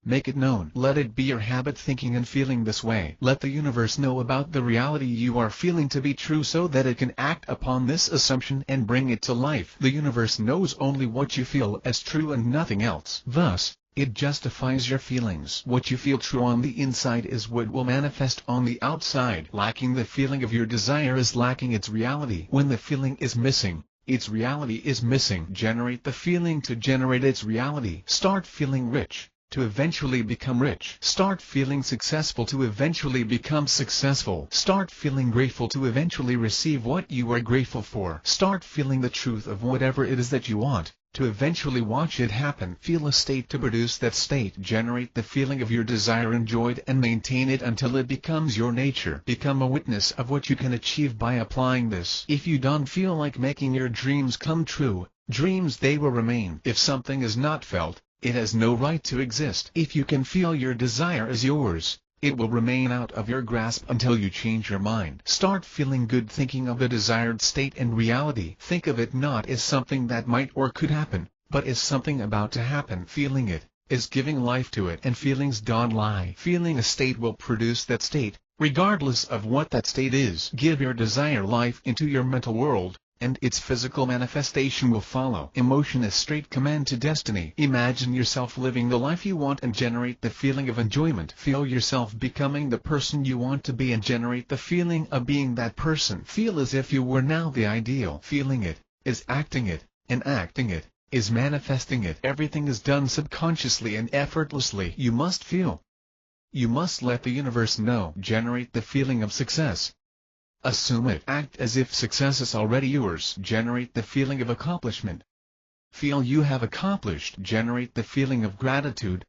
Make it known. Let it be your habit, thinking and feeling this way. Let the universe know about the reality you are feeling to be true so that it can act upon this assumption and bring it to life. The universe knows only what you feel as true and nothing else. Thus, it justifies your feelings. What you feel true on the inside is what will manifest on the outside. Lacking the feeling of your desire is lacking its reality. When the feeling is missing, its reality is missing. Generate the feeling to generate its reality. Start feeling rich to eventually become rich. Start feeling successful to eventually become successful. Start feeling grateful to eventually receive what you are grateful for. Start feeling the truth of whatever it is that you want, to eventually watch it happen. Feel a state to produce that state. Generate the feeling of your desire, enjoy it and maintain it until it becomes your nature. Become a witness of what you can achieve by applying this. If you don't feel like making your dreams come true, dreams they will remain. If something is not felt, it has no right to exist. If you can feel your desire as yours, it will remain out of your grasp until you change your mind. Start feeling good, thinking of the desired state and reality. Think of it not as something that might or could happen, but as something about to happen. Feeling it is giving life to it, and feelings don't lie. Feeling a state will produce that state, regardless of what that state is. Give your desire life into your mental world, and its physical manifestation will follow. Emotion is straight command to destiny. Imagine yourself living the life you want and generate the feeling of enjoyment. Feel yourself becoming the person you want to be and generate the feeling of being that person. Feel as if you were now the ideal. Feeling it is acting it, and acting it is manifesting it. Everything is done subconsciously and effortlessly. You must feel. You must let the universe know. Generate the feeling of success. Assume it. Act as if success is already yours. Generate the feeling of accomplishment. Feel you have accomplished. Generate the feeling of gratitude.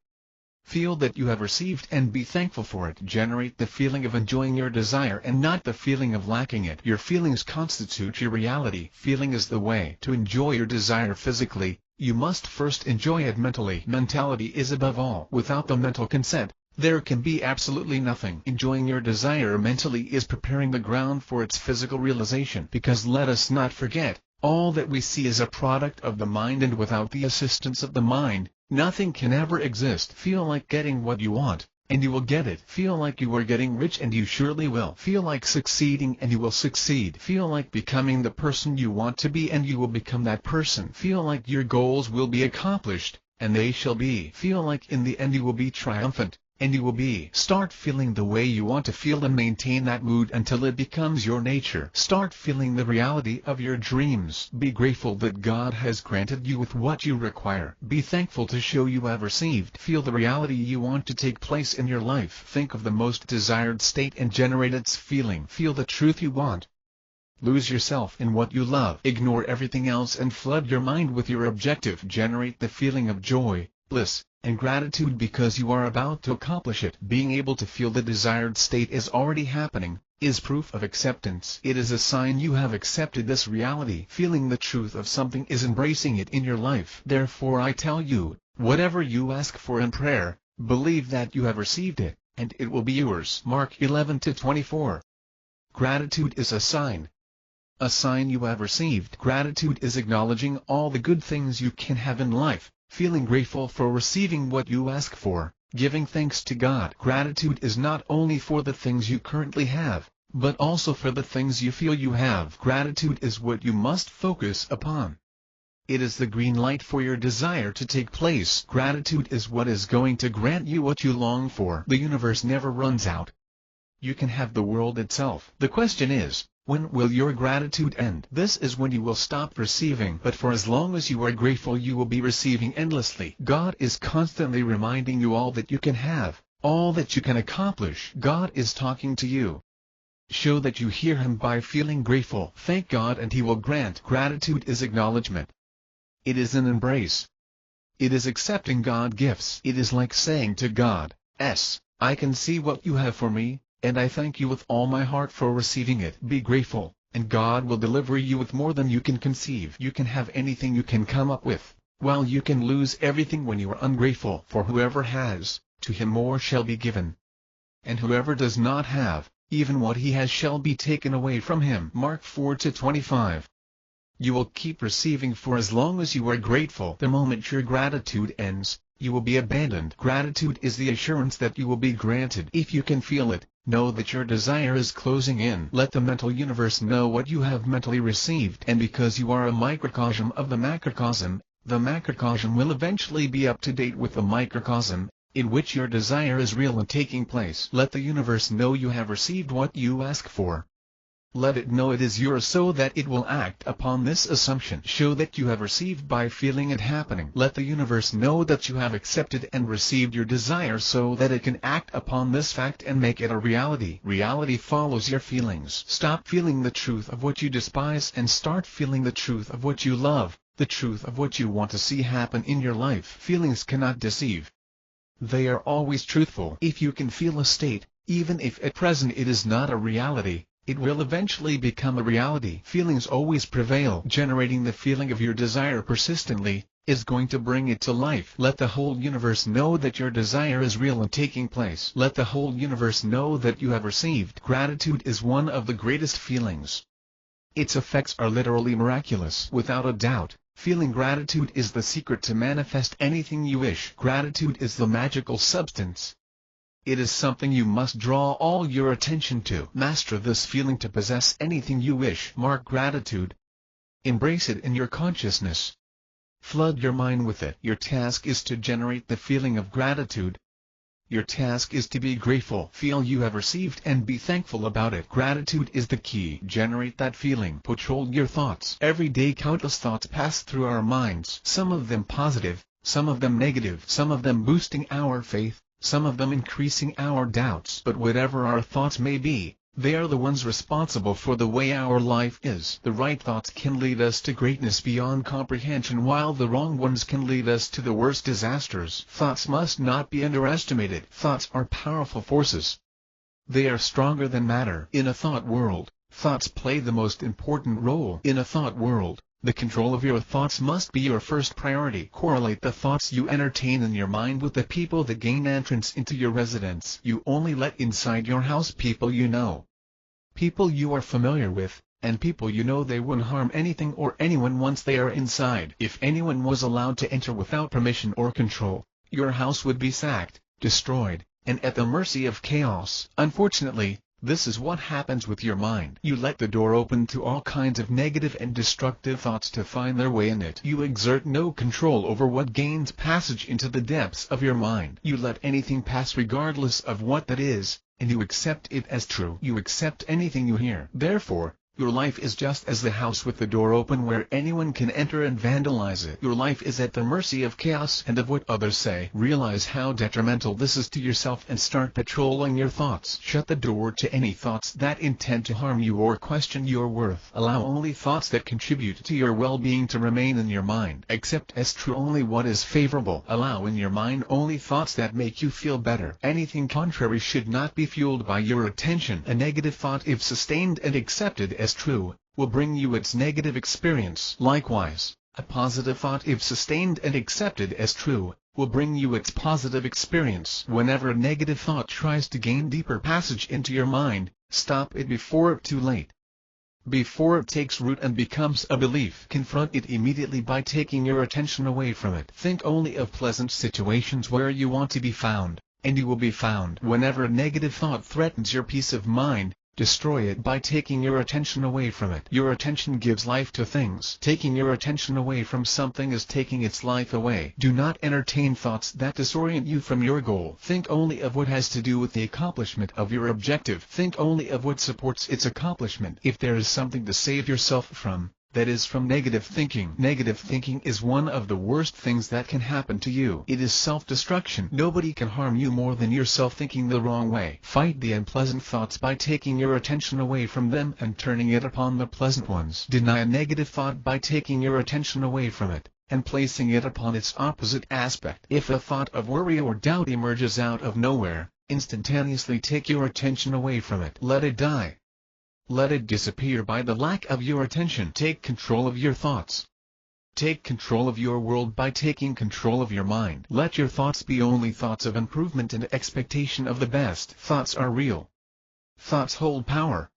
Feel that you have received and be thankful for it. Generate the feeling of enjoying your desire and not the feeling of lacking it. Your feelings constitute your reality. Feeling is the way to enjoy your desire physically. You must first enjoy it mentally. Mentality is above all. Without the mental consent, there can be absolutely nothing. Enjoying your desire mentally is preparing the ground for its physical realization. Because let us not forget, all that we see is a product of the mind, and without the assistance of the mind, nothing can ever exist. Feel like getting what you want, and you will get it. Feel like you are getting rich, and you surely will. Feel like succeeding, and you will succeed. Feel like becoming the person you want to be, and you will become that person. Feel like your goals will be accomplished, and they shall be. Feel like in the end you will be triumphant, and you will be. Start feeling the way you want to feel and maintain that mood until it becomes your nature. Start feeling the reality of your dreams. Be grateful that God has granted you with what you require. Be thankful to show you have received. Feel the reality you want to take place in your life. Think of the most desired state and generate its feeling. Feel the truth you want. Lose yourself in what you love. Ignore everything else and flood your mind with your objective. Generate the feeling of joy, bliss, and gratitude because you are about to accomplish it. Being able to feel the desired state is already happening is proof of acceptance. It is a sign you have accepted this reality. Feeling the truth of something is embracing it in your life. Therefore I tell you, whatever you ask for in prayer, believe that you have received it, and it will be yours. Mark 11:24. Gratitude is a sign. A sign you have received. Gratitude is acknowledging all the good things you can have in life. Feeling grateful for receiving what you ask for, giving thanks to God. Gratitude is not only for the things you currently have, but also for the things you feel you have. Gratitude is what you must focus upon. It is the green light for your desire to take place. Gratitude is what is going to grant you what you long for. The universe never runs out. You can have the world itself. The question is, when will your gratitude end? This is when you will stop receiving. But for as long as you are grateful, you will be receiving endlessly. God is constantly reminding you all that you can have, all that you can accomplish. God is talking to you. Show that you hear Him by feeling grateful. Thank God and He will grant. Gratitude is acknowledgement. It is an embrace. It is accepting God's gifts. It is like saying to God, I can see what you have for me, and I thank you with all my heart for receiving it. Be grateful, and God will deliver you with more than you can conceive. You can have anything you can come up with. While you can lose everything when you are ungrateful, for whoever has, to him more shall be given. And whoever does not have, even what he has shall be taken away from him. Mark 4:25. You will keep receiving for as long as you are grateful. The moment your gratitude ends, you will be abandoned. Gratitude is the assurance that you will be granted. If you can feel it, know that your desire is closing in. Let the mental universe know what you have mentally received. And because you are a microcosm of the macrocosm will eventually be up to date with the microcosm, in which your desire is real and taking place. Let the universe know you have received what you ask for. Let it know it is yours so that it will act upon this assumption. Show that you have received by feeling it happening. Let the universe know that you have accepted and received your desire so that it can act upon this fact and make it a reality. Reality follows your feelings. Stop feeling the truth of what you despise and start feeling the truth of what you love, the truth of what you want to see happen in your life. Feelings cannot deceive. They are always truthful. If you can feel a state, even if at present it is not a reality, it will eventually become a reality. Feelings always prevail. Generating the feeling of your desire persistently is going to bring it to life. Let the whole universe know that your desire is real and taking place. Let the whole universe know that you have received. Gratitude is one of the greatest feelings. Its effects are literally miraculous. Without a doubt, feeling gratitude is the secret to manifest anything you wish. Gratitude is the magical substance. It is something you must draw all your attention to. Master this feeling to possess anything you wish. Mark gratitude. Embrace it in your consciousness. Flood your mind with it. Your task is to generate the feeling of gratitude. Your task is to be grateful. Feel you have received and be thankful about it. Gratitude is the key. Generate that feeling. Patrol your thoughts. Every day countless thoughts pass through our minds. Some of them positive, some of them negative, some of them boosting our faith, some of them increasing our doubts. But whatever our thoughts may be, they are the ones responsible for the way our life is. The right thoughts can lead us to greatness beyond comprehension, while the wrong ones can lead us to the worst disasters. Thoughts must not be underestimated. Thoughts are powerful forces. They are stronger than matter. In a thought world, thoughts play the most important role. In a thought world, the control of your thoughts must be your first priority. Correlate the thoughts you entertain in your mind with the people that gain entrance into your residence. You only let inside your house people you know, people you are familiar with, and people you know they won't harm anything or anyone once they are inside. If anyone was allowed to enter without permission or control, your house would be sacked, destroyed, and at the mercy of chaos. Unfortunately, this is what happens with your mind. You let the door open to all kinds of negative and destructive thoughts to find their way in it. You exert no control over what gains passage into the depths of your mind. You let anything pass regardless of what that is, and you accept it as true. You accept anything you hear. Therefore, your life is just as the house with the door open where anyone can enter and vandalize it. Your life is at the mercy of chaos and of what others say. Realize how detrimental this is to yourself and start patrolling your thoughts. Shut the door to any thoughts that intend to harm you or question your worth. Allow only thoughts that contribute to your well-being to remain in your mind. Accept as true only what is favorable. Allow in your mind only thoughts that make you feel better. Anything contrary should not be fueled by your attention. A negative thought, if sustained and accepted as true, will bring you its negative experience. Likewise, a positive thought, if sustained and accepted as true, will bring you its positive experience. Whenever a negative thought tries to gain deeper passage into your mind, stop it before it's too late. Before it takes root and becomes a belief. Confront it immediately by taking your attention away from it. Think only of pleasant situations where you want to be found, and you will be found. Whenever a negative thought threatens your peace of mind, destroy it by taking your attention away from it. Your attention gives life to things. Taking your attention away from something is taking its life away. Do not entertain thoughts that disorient you from your goal. Think only of what has to do with the accomplishment of your objective. Think only of what supports its accomplishment. If there is something to save yourself from, that is from negative thinking. Negative thinking is one of the worst things that can happen to you. It is self-destruction. Nobody can harm you more than yourself thinking the wrong way. Fight the unpleasant thoughts by taking your attention away from them and turning it upon the pleasant ones. Deny a negative thought by taking your attention away from it and placing it upon its opposite aspect. If a thought of worry or doubt emerges out of nowhere, instantaneously take your attention away from it. Let it die. Let it disappear by the lack of your attention. Take control of your thoughts. Take control of your world by taking control of your mind. Let your thoughts be only thoughts of improvement and expectation of the best. Thoughts are real. Thoughts hold power.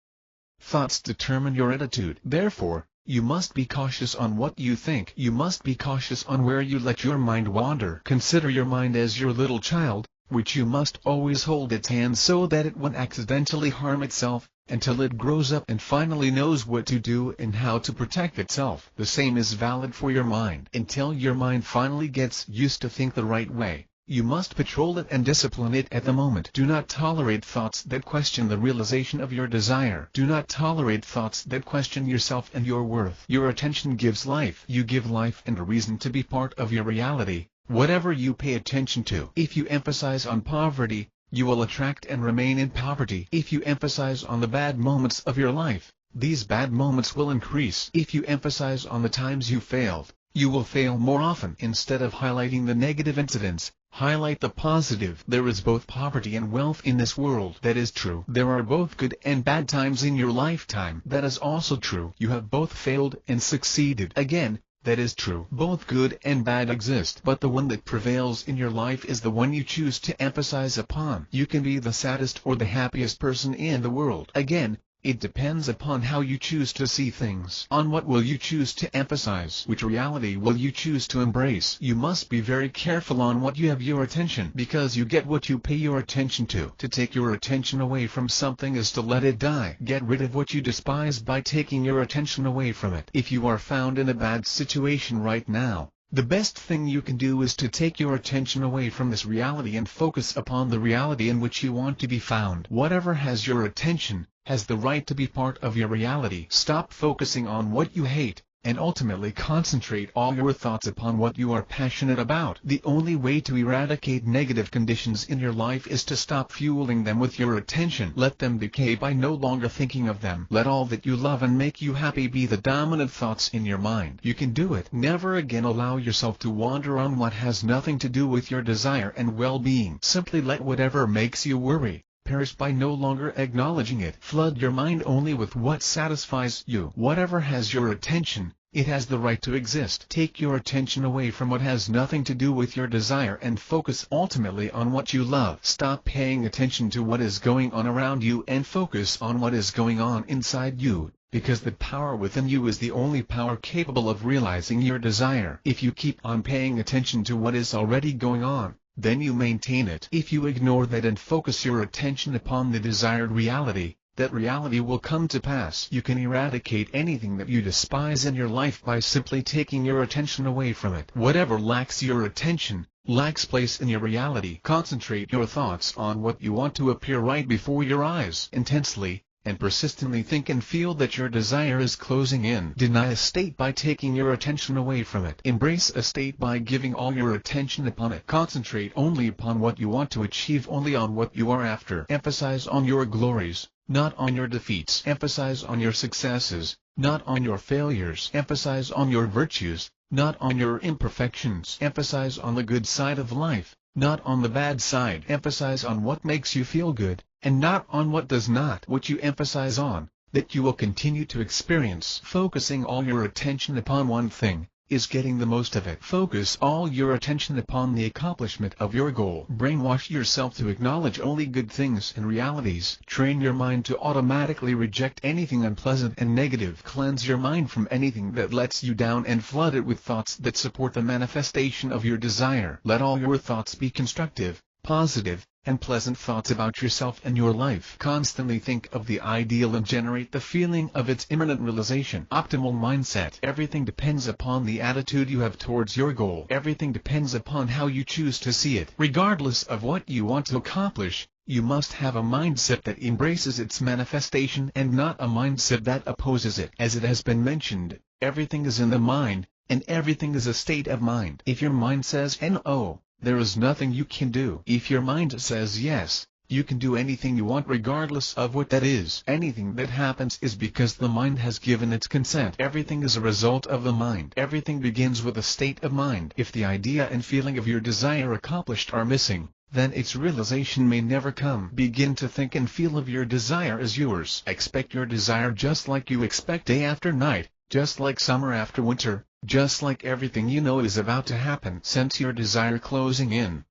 Thoughts determine your attitude. Therefore, you must be cautious on what you think. You must be cautious on where you let your mind wander. Consider your mind as your little child, which you must always hold its hand so that it won't accidentally harm itself, until it grows up and finally knows what to do and how to protect itself. The same is valid for your mind. Until your mind finally gets used to think the right way, you must patrol it and discipline it at the moment. Do not tolerate thoughts that question the realization of your desire. Do not tolerate thoughts that question yourself and your worth. Your attention gives life. You give life and a reason to be part of your reality, whatever you pay attention to. If you emphasize on poverty, you will attract and remain in poverty. If you emphasize on the bad moments of your life, these bad moments will increase. If you emphasize on the times you failed, you will fail more often. Instead of highlighting the negative incidents, highlight the positive. There is both poverty and wealth in this world. That is true. There are both good and bad times in your lifetime. That is also true. You have both failed and succeeded. Again, that is true. Both good and bad exist, but the one that prevails in your life is the one you choose to emphasize upon. You can be the saddest or the happiest person in the world. Again, it depends upon how you choose to see things. On what will you choose to emphasize? Which reality will you choose to embrace? You must be very careful on what you have your attention, because you get what you pay your attention to. To take your attention away from something is to let it die. Get rid of what you despise by taking your attention away from it. If you are found in a bad situation right now, the best thing you can do is to take your attention away from this reality and focus upon the reality in which you want to be found. Whatever has your attention has the right to be part of your reality. Stop focusing on what you hate, and ultimately concentrate all your thoughts upon what you are passionate about. The only way to eradicate negative conditions in your life is to stop fueling them with your attention. Let them decay by no longer thinking of them. Let all that you love and make you happy be the dominant thoughts in your mind. You can do it. Never again allow yourself to wander on what has nothing to do with your desire and well-being. Simply let whatever makes you worry perish by no longer acknowledging it. Flood your mind only with what satisfies you. Whatever has your attention, it has the right to exist. Take your attention away from what has nothing to do with your desire and focus ultimately on what you love. Stop paying attention to what is going on around you and focus on what is going on inside you, because the power within you is the only power capable of realizing your desire. If you keep on paying attention to what is already going on, then you maintain it. If you ignore that and focus your attention upon the desired reality, that reality will come to pass. You can eradicate anything that you despise in your life by simply taking your attention away from it. Whatever lacks your attention, lacks place in your reality. Concentrate your thoughts on what you want to appear right before your eyes. Intensely and persistently think and feel that your desire is closing in. Deny a state by taking your attention away from it. Embrace a state by giving all your attention upon it. Concentrate only upon what you want to achieve, only on what you are after. Emphasize on your glories, not on your defeats. Emphasize on your successes, not on your failures. Emphasize on your virtues, not on your imperfections. Emphasize on the good side of life, not on the bad side. Emphasize on what makes you feel good, and not on what does not. What you emphasize on, that you will continue to experience. Focusing all your attention upon one thing is getting the most of it. Focus all your attention upon the accomplishment of your goal. Brainwash yourself to acknowledge only good things and realities. Train your mind to automatically reject anything unpleasant and negative. Cleanse your mind from anything that lets you down and flood it with thoughts that support the manifestation of your desire. Let all your thoughts be constructive, positive, and pleasant thoughts about yourself and your life. Constantly think of the ideal and generate the feeling of its imminent realization. Optimal mindset. Everything depends upon the attitude you have towards your goal. Everything depends upon how you choose to see it. Regardless of what you want to accomplish, you must have a mindset that embraces its manifestation and not a mindset that opposes it. As it has been mentioned, everything is in the mind, and everything is a state of mind. If your mind says no, there is nothing you can do. If your mind says yes, you can do anything you want regardless of what that is. Anything that happens is because the mind has given its consent. Everything is a result of the mind. Everything begins with a state of mind. If the idea and feeling of your desire accomplished are missing, then its realization may never come. Begin to think and feel of your desire as yours. Expect your desire just like you expect day after night, just like summer after winter, just like everything you know is about to happen. Sense your desire closing in.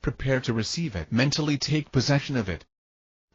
Prepare to receive it. Mentally take possession of it.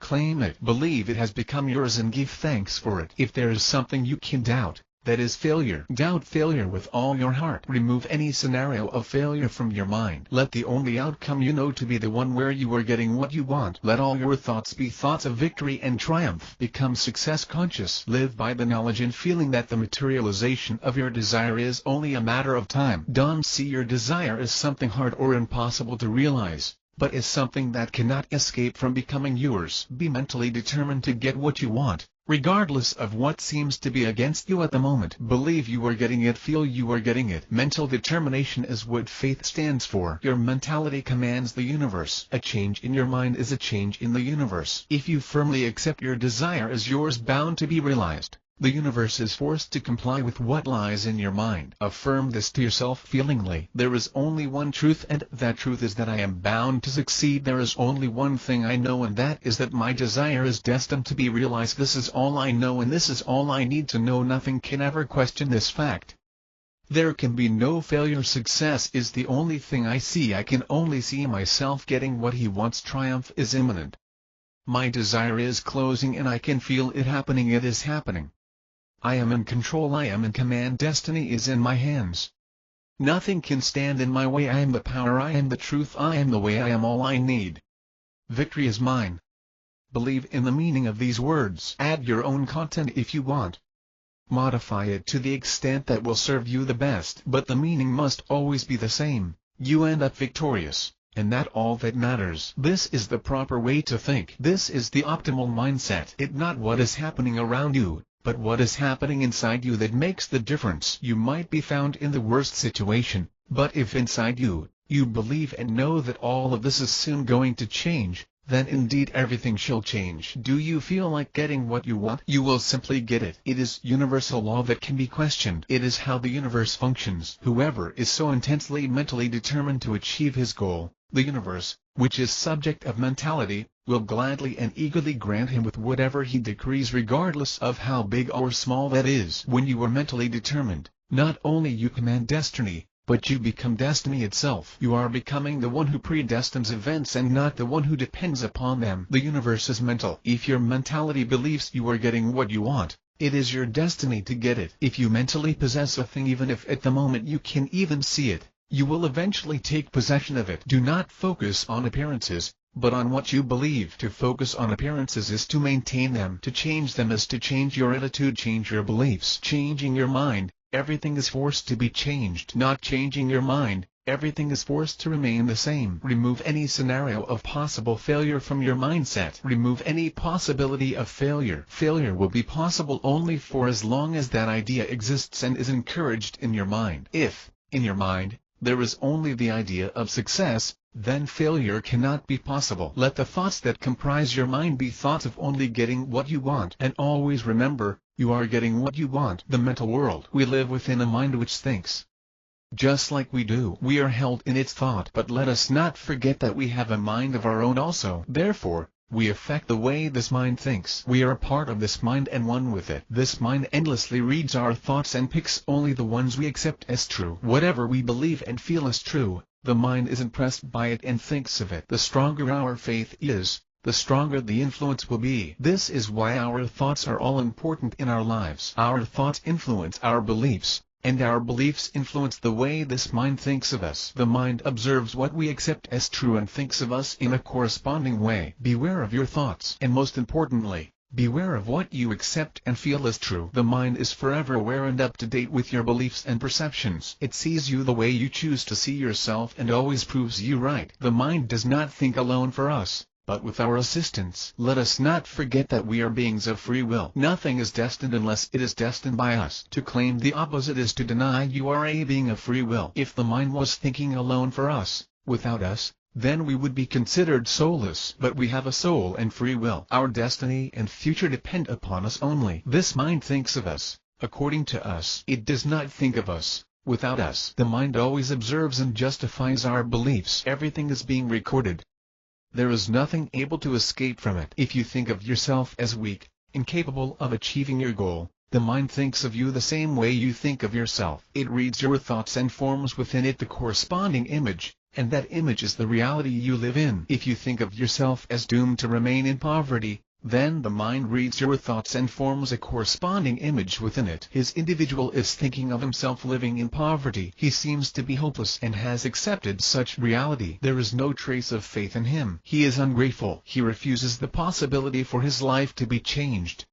Claim it. Believe it has become yours and give thanks for it. If there is something you can doubt, that is failure. Doubt failure with all your heart. Remove any scenario of failure from your mind. Let the only outcome you know to be the one where you are getting what you want. Let all your thoughts be thoughts of victory and triumph. Become success conscious. Live by the knowledge and feeling that the materialization of your desire is only a matter of time. Don't see your desire as something hard or impossible to realize, but as something that cannot escape from becoming yours. Be mentally determined to get what you want, regardless of what seems to be against you at the moment. Believe you are getting it. Feel you are getting it. Mental determination is what faith stands for. Your mentality commands the universe. A change in your mind is a change in the universe. If you firmly accept your desire as yours, bound to be realized, the universe is forced to comply with what lies in your mind. Affirm this to yourself feelingly. There is only one truth, and that truth is that I am bound to succeed. There is only one thing I know, and that is that my desire is destined to be realized. This is all I know, and this is all I need to know. Nothing can ever question this fact. There can be no failure. Success is the only thing I see. I can only see myself getting what he wants. Triumph is imminent. My desire is closing, and I can feel it happening. It is happening. I am in control. I am in command. Destiny is in my hands. Nothing can stand in my way. I am the power. I am the truth. I am the way. I am all I need. Victory is mine. Believe in the meaning of these words. Add your own content if you want. Modify it to the extent that will serve you the best, but the meaning must always be the same. You end up victorious, and that all that matters. This is the proper way to think. This is the optimal mindset. It's not what is happening around you, but what is happening inside you that makes the difference. You might be found in the worst situation, but if inside you, you believe and know that all of this is soon going to change, then indeed everything shall change. Do you feel like getting what you want? You will simply get it. It is universal law that can be questioned. It is how the universe functions. Whoever is so intensely mentally determined to achieve his goal, the universe, which is subject of mentality, will gladly and eagerly grant him with whatever he decrees, regardless of how big or small that is. When you are mentally determined, not only you command destiny, but you become destiny itself. You are becoming the one who predestines events and not the one who depends upon them. The universe is mental. If your mentality believes you are getting what you want, it is your destiny to get it. If you mentally possess a thing, even if at the moment you can even see it, you will eventually take possession of it. Do not focus on appearances, but on what you believe. To focus on appearances is to maintain them. To change them is to change your attitude, change your beliefs. Changing your mind, everything is forced to be changed. Not changing your mind, everything is forced to remain the same. Remove any scenario of possible failure from your mindset. Remove any possibility of failure. Failure will be possible only for as long as that idea exists and is encouraged in your mind. If, in your mind, there is only the idea of success, then failure cannot be possible. Let the thoughts that comprise your mind be thoughts of only getting what you want. And always remember, you are getting what you want. The mental world. We live within a mind which thinks. Just like we do. We are held in its thought. But let us not forget that we have a mind of our own also. Therefore, we affect the way this mind thinks. We are a part of this mind and one with it. This mind endlessly reads our thoughts and picks only the ones we accept as true. Whatever we believe and feel as true, the mind is impressed by it and thinks of it. The stronger our faith is, the stronger the influence will be. This is why our thoughts are all important in our lives. Our thoughts influence our beliefs, and our beliefs influence the way this mind thinks of us. The mind observes what we accept as true and thinks of us in a corresponding way. Beware of your thoughts, and most importantly, beware of what you accept and feel as true. The mind is forever aware and up to date with your beliefs and perceptions. It sees you the way you choose to see yourself and always proves you right. The mind does not think alone for us, but with our assistance. Let us not forget that we are beings of free will. Nothing is destined unless it is destined by us. To claim the opposite is to deny you are a being of free will. If the mind was thinking alone for us, without us, then we would be considered soulless. But we have a soul and free will. Our destiny and future depend upon us only. This mind thinks of us, according to us. It does not think of us, without us. The mind always observes and justifies our beliefs. Everything is being recorded. There is nothing able to escape from it. If you think of yourself as weak, incapable of achieving your goal, The mind thinks of you the same way you think of yourself. It reads your thoughts and forms within it the corresponding image, and that image is the reality you live in. If you think of yourself as doomed to remain in poverty, then the mind reads your thoughts and forms a corresponding image within it. His individual is thinking of himself living in poverty. He seems to be hopeless and has accepted such reality. There is no trace of faith in him. He is ungrateful. He refuses the possibility for his life to be changed.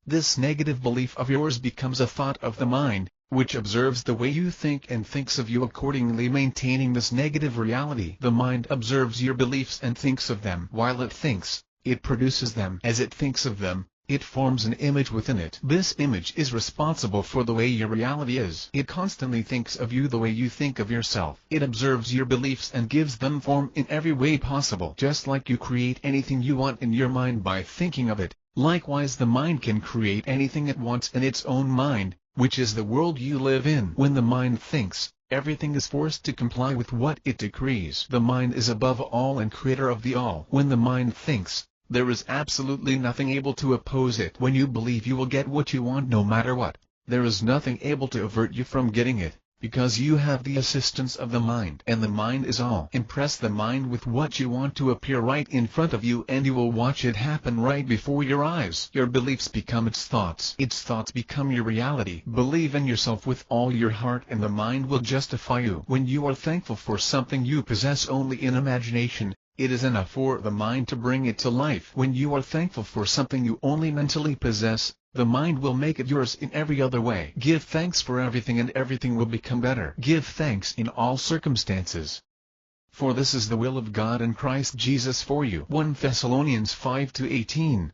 This negative belief of yours becomes a thought of the mind, which observes the way you think and thinks of you accordingly, maintaining this negative reality. The mind observes your beliefs and thinks of them. While it thinks, it produces them. As it thinks of them, it forms an image within it. This image is responsible for the way your reality is. It constantly thinks of you the way you think of yourself. It observes your beliefs and gives them form in every way possible. Just like you create anything you want in your mind by thinking of it, likewise the mind can create anything it wants in its own mind, which is the world you live in. When the mind thinks, everything is forced to comply with what it decrees. The mind is above all and creator of the all. When the mind thinks, there is absolutely nothing able to oppose it. When you believe you will get what you want no matter what, there is nothing able to avert you from getting it, because you have the assistance of the mind. And the mind is all. Impress the mind with what you want to appear right in front of you and you will watch it happen right before your eyes. Your beliefs become its thoughts. Its thoughts become your reality. Believe in yourself with all your heart and the mind will justify you. When you are thankful for something you possess only in imagination, it is enough for the mind to bring it to life. When you are thankful for something you only mentally possess, the mind will make it yours in every other way. Give thanks for everything and everything will become better. Give thanks in all circumstances, for this is the will of God in Christ Jesus for you. 1 Thessalonians 5:18.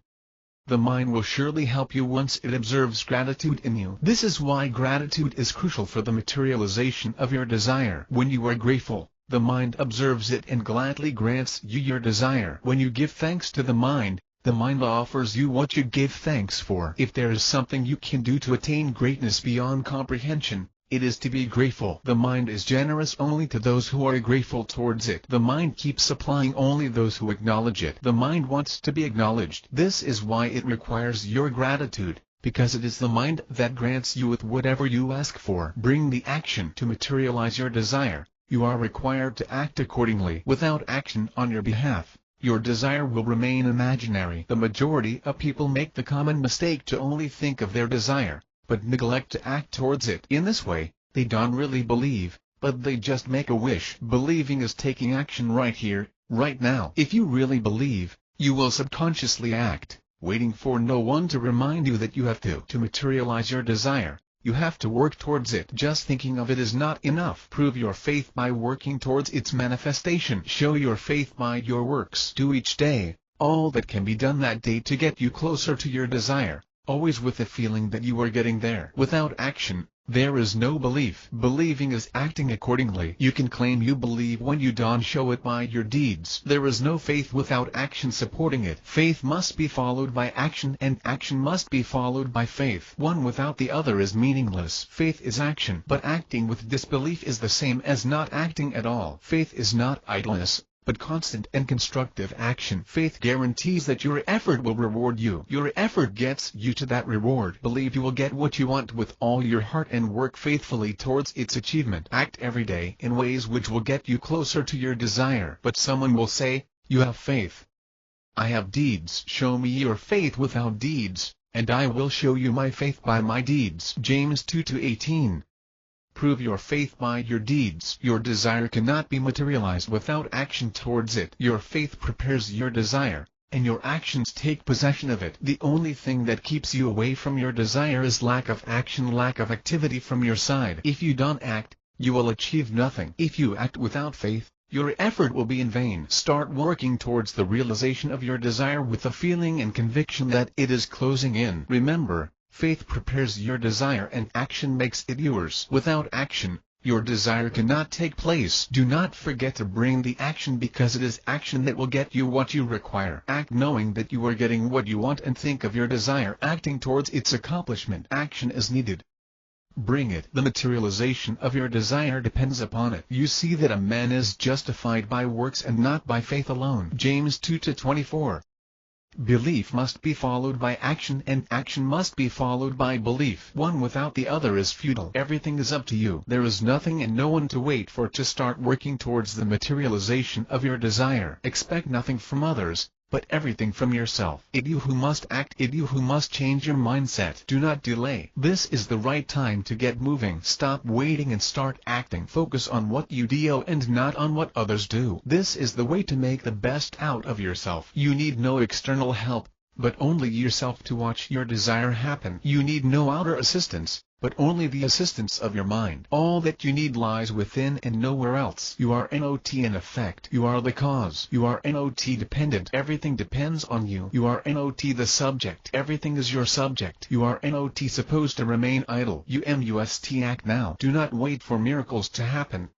The mind will surely help you once it observes gratitude in you. This is why gratitude is crucial for the materialization of your desire. When you are grateful, the mind observes it and gladly grants you your desire. When you give thanks to the mind offers you what you give thanks for. If there is something you can do to attain greatness beyond comprehension, it is to be grateful. The mind is generous only to those who are grateful towards it. The mind keeps supplying only those who acknowledge it. The mind wants to be acknowledged. This is why it requires your gratitude, because it is the mind that grants you with whatever you ask for. Bring the action to materialize your desire. You are required to act accordingly. Without action on your behalf, your desire will remain imaginary. The majority of people make the common mistake to only think of their desire, but neglect to act towards it. In this way, they don't really believe, but they just make a wish. Believing is taking action right here, right now. If you really believe, you will subconsciously act, waiting for no one to remind you that you have to. To materialize your desire, you have to work towards it. Just thinking of it is not enough. Prove your faith by working towards its manifestation. Show your faith by your works. Do each day all that can be done that day to get you closer to your desire, always with the feeling that you are getting there. Without action, there is no belief. Believing is acting accordingly. You can claim you believe when you don't show it by your deeds. There is no faith without action supporting it. Faith must be followed by action and action must be followed by faith. One without the other is meaningless. Faith is action, but acting with disbelief is the same as not acting at all. Faith is not idleness, but constant and constructive action. Faith guarantees that your effort will reward you. Your effort gets you to that reward. Believe you will get what you want with all your heart and work faithfully towards its achievement. Act every day in ways which will get you closer to your desire. But someone will say, "You have faith. I have deeds." Show me your faith without deeds, and I will show you my faith by my deeds. James 2:18. Prove your faith by your deeds. Your desire cannot be materialized without action towards it. Your faith prepares your desire, and your actions take possession of it. The only thing that keeps you away from your desire is lack of action, lack of activity from your side. If you don't act, you will achieve nothing. If you act without faith, your effort will be in vain. Start working towards the realization of your desire with a feeling and conviction that it is closing in. Remember, faith prepares your desire and action makes it yours. Without action, your desire cannot take place. Do not forget to bring the action because it is action that will get you what you require. Act knowing that you are getting what you want and think of your desire acting towards its accomplishment. Action is needed. Bring it. The materialization of your desire depends upon it. You see that a man is justified by works and not by faith alone. James 2:24. Belief must be followed by action, and action must be followed by belief. One without the other is futile. Everything is up to you. There is nothing and no one to wait for to start working towards the materialization of your desire. Expect nothing from others, but everything from yourself. It you who must act, it you who must change your mindset. Do not delay. This is the right time to get moving. Stop waiting and start acting. Focus on what you do and not on what others do. This is the way to make the best out of yourself. You need no external help, but only yourself to watch your desire happen. You need no outer assistance, but only the assistance of your mind. All that you need lies within and nowhere else. You are not an effect. You are the cause. You are not dependent. Everything depends on you. You are not the subject. Everything is your subject. You are not supposed to remain idle. You must act now. Do not wait for miracles to happen.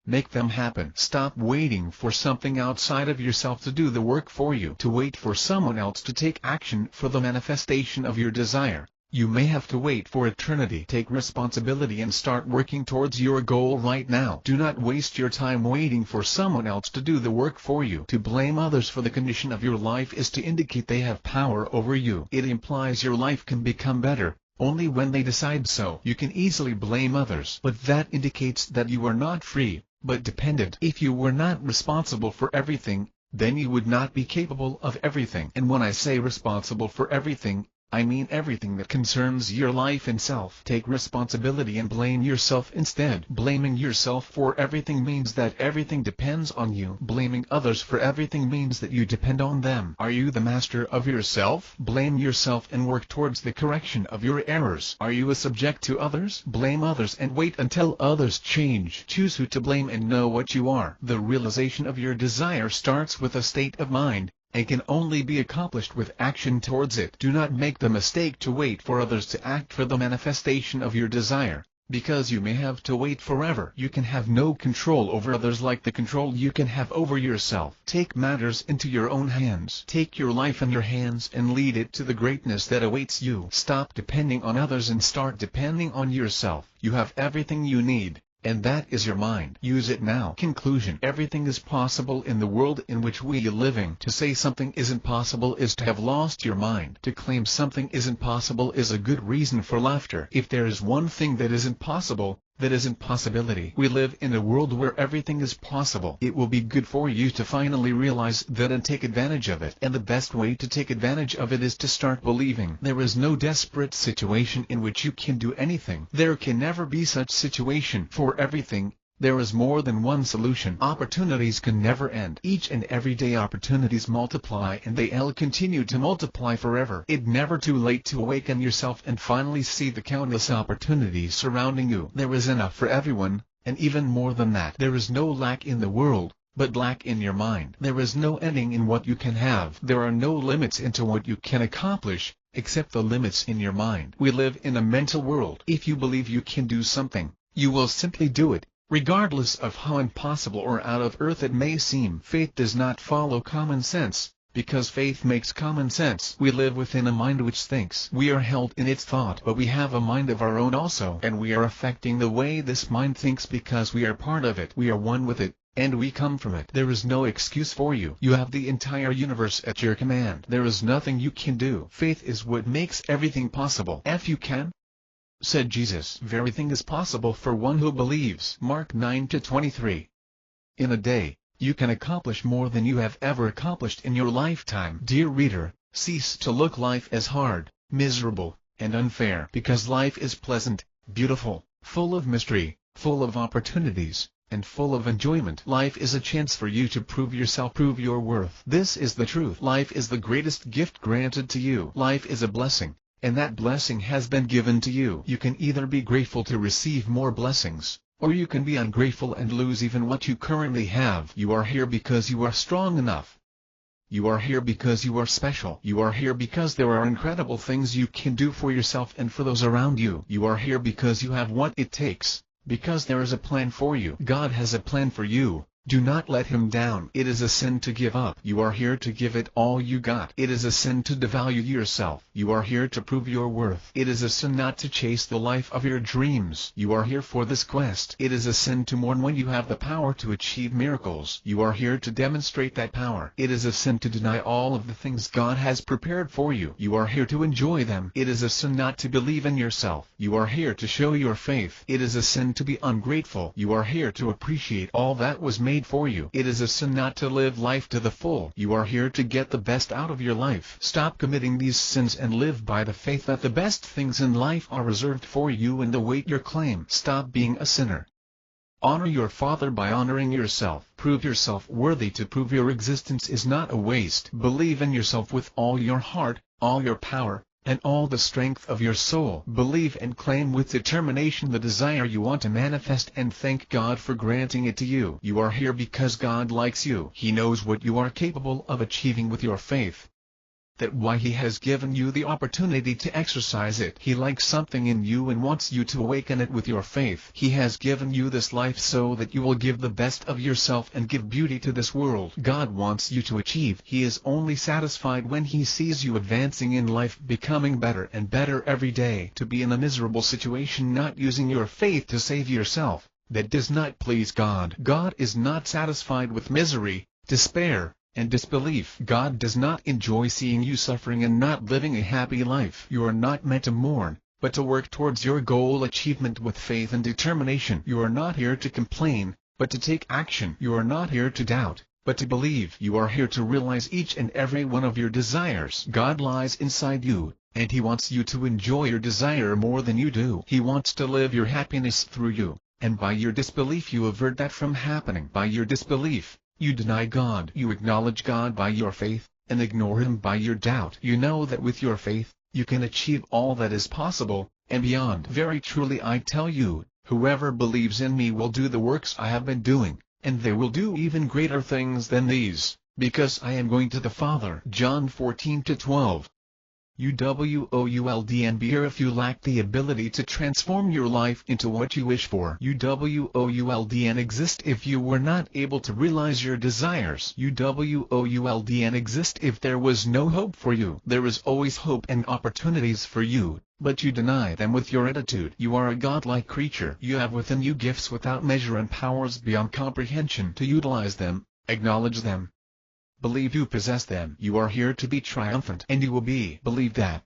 Make them happen. Stop waiting for something outside of yourself to do the work for you. To wait for someone else to take action for the manifestation of your desire, you may have to wait for eternity. Take responsibility and start working towards your goal right now. Do not waste your time waiting for someone else to do the work for you. To blame others for the condition of your life is to indicate they have power over you. It implies your life can become better only when they decide so. You can easily blame others, but that indicates that you are not free, but dependent. If you were not responsible for everything, then you would not be capable of everything. And when I say responsible for everything, I mean everything that concerns your life and self. Take responsibility and blame yourself instead. Blaming yourself for everything means that everything depends on you. Blaming others for everything means that you depend on them. Are you the master of yourself? Blame yourself and work towards the correction of your errors. Are you a subject to others? Blame others and wait until others change. Choose who to blame and know what you are. The realization of your desire starts with a state of mind, and can only be accomplished with action towards it. Do not make the mistake to wait for others to act for the manifestation of your desire, because you may have to wait forever. You can have no control over others like the control you can have over yourself. Take matters into your own hands. Take your life in your hands and lead it to the greatness that awaits you. Stop depending on others and start depending on yourself. You have everything you need, and that is your mind. Use it now. Conclusion: everything is possible in the world in which we are living. To say something isn't possible is to have lost your mind. To claim something isn't possible is a good reason for laughter. If there is one thing that isn't possible, that isn't possibility. We live in a world where everything is possible. It will be good for you to finally realize that and take advantage of it. And the best way to take advantage of it is to start believing. There is no desperate situation in which you can do anything. There can never be such situation. For everything, there is more than one solution. Opportunities can never end. Each and every day opportunities multiply, and they'll continue to multiply forever. It's never too late to awaken yourself and finally see the countless opportunities surrounding you. There is enough for everyone, and even more than that. There is no lack in the world, but lack in your mind. There is no ending in what you can have. There are no limits into what you can accomplish, except the limits in your mind. We live in a mental world. If you believe you can do something, you will simply do it, regardless of how impossible or out of earth it may seem. Faith does not follow common sense, because faith makes common sense. We live within a mind which thinks. We are held in its thought, but we have a mind of our own also, and we are affecting the way this mind thinks because we are part of it. We are one with it, and we come from it. There is no excuse for you. You have the entire universe at your command. There is nothing you can do. Faith is what makes everything possible. If you can, said Jesus, everything is possible for one who believes. Mark 9:23. In a day, you can accomplish more than you have ever accomplished in your lifetime. Dear reader, cease to look life as hard, miserable, and unfair, because life is pleasant, beautiful, full of mystery, full of opportunities, and full of enjoyment. Life is a chance for you to prove yourself, prove your worth. This is the truth. Life is the greatest gift granted to you. Life is a blessing, and that blessing has been given to you. You can either be grateful to receive more blessings, or you can be ungrateful and lose even what you currently have. You are here because you are strong enough. You are here because you are special. You are here because there are incredible things you can do for yourself and for those around you. You are here because you have what it takes, because there is a plan for you. God has a plan for you, Do not let him down. It is a sin to give up. You are here to give it all you got. It is a sin to devalue yourself. You are here to prove your worth. It is a sin not to chase the life of your dreams. You are here for this quest. It is a sin to mourn when you have the power to achieve miracles. You are here to demonstrate that power. It is a sin to deny all of the things God has prepared for you. You are here to enjoy them. It is a sin not to believe in yourself. You are here to show your faith. It is a sin to be ungrateful. You are here to appreciate all that was made for you. It is a sin not to live life to the full. You are here to get the best out of your life. Stop committing these sins and live by the faith that the best things in life are reserved for you and await your claim. Stop being a sinner. Honor your Father by honoring yourself. Prove yourself worthy. To prove your existence is not a waste. Believe in yourself with all your heart, all your power, and all the strength of your soul. Believe and claim with determination the desire you want to manifest, and thank God for granting it to you. You are here because God likes you. He knows what you are capable of achieving with your faith. That's why He has given you the opportunity to exercise it. He likes something in you and wants you to awaken it with your faith. He has given you this life so that you will give the best of yourself and give beauty to this world. God wants you to achieve. He is only satisfied when He sees you advancing in life, becoming better and better every day. To be in a miserable situation not using your faith to save yourself, that does not please God. God is not satisfied with misery, despair, and disbelief. God does not enjoy seeing you suffering and not living a happy life. You are not meant to mourn, but to work towards your goal achievement with faith and determination. You are not here to complain, but to take action. You are not here to doubt, but to believe. You are here to realize each and every one of your desires. God lies inside you, and He wants you to enjoy your desire more than you do. He wants to live your happiness through you, and by your disbelief you avert that from happening. By your disbelief, you deny God. You acknowledge God by your faith, and ignore Him by your doubt. You know that with your faith, you can achieve all that is possible, and beyond. Very truly I tell you, whoever believes in me will do the works I have been doing, and they will do even greater things than these, because I am going to the Father. John 14-12. UWOULDN. Be here if you lack the ability to transform your life into what you wish for. UWOULDN. Exist if you were not able to realize your desires. UWOULDN. Exist if there was no hope for you. There is always hope and opportunities for you, but you deny them with your attitude. You are a godlike creature. You have within you gifts without measure and powers beyond comprehension. To utilize them, acknowledge them, believe you possess them. You are here to be triumphant, and you will be. Believe that.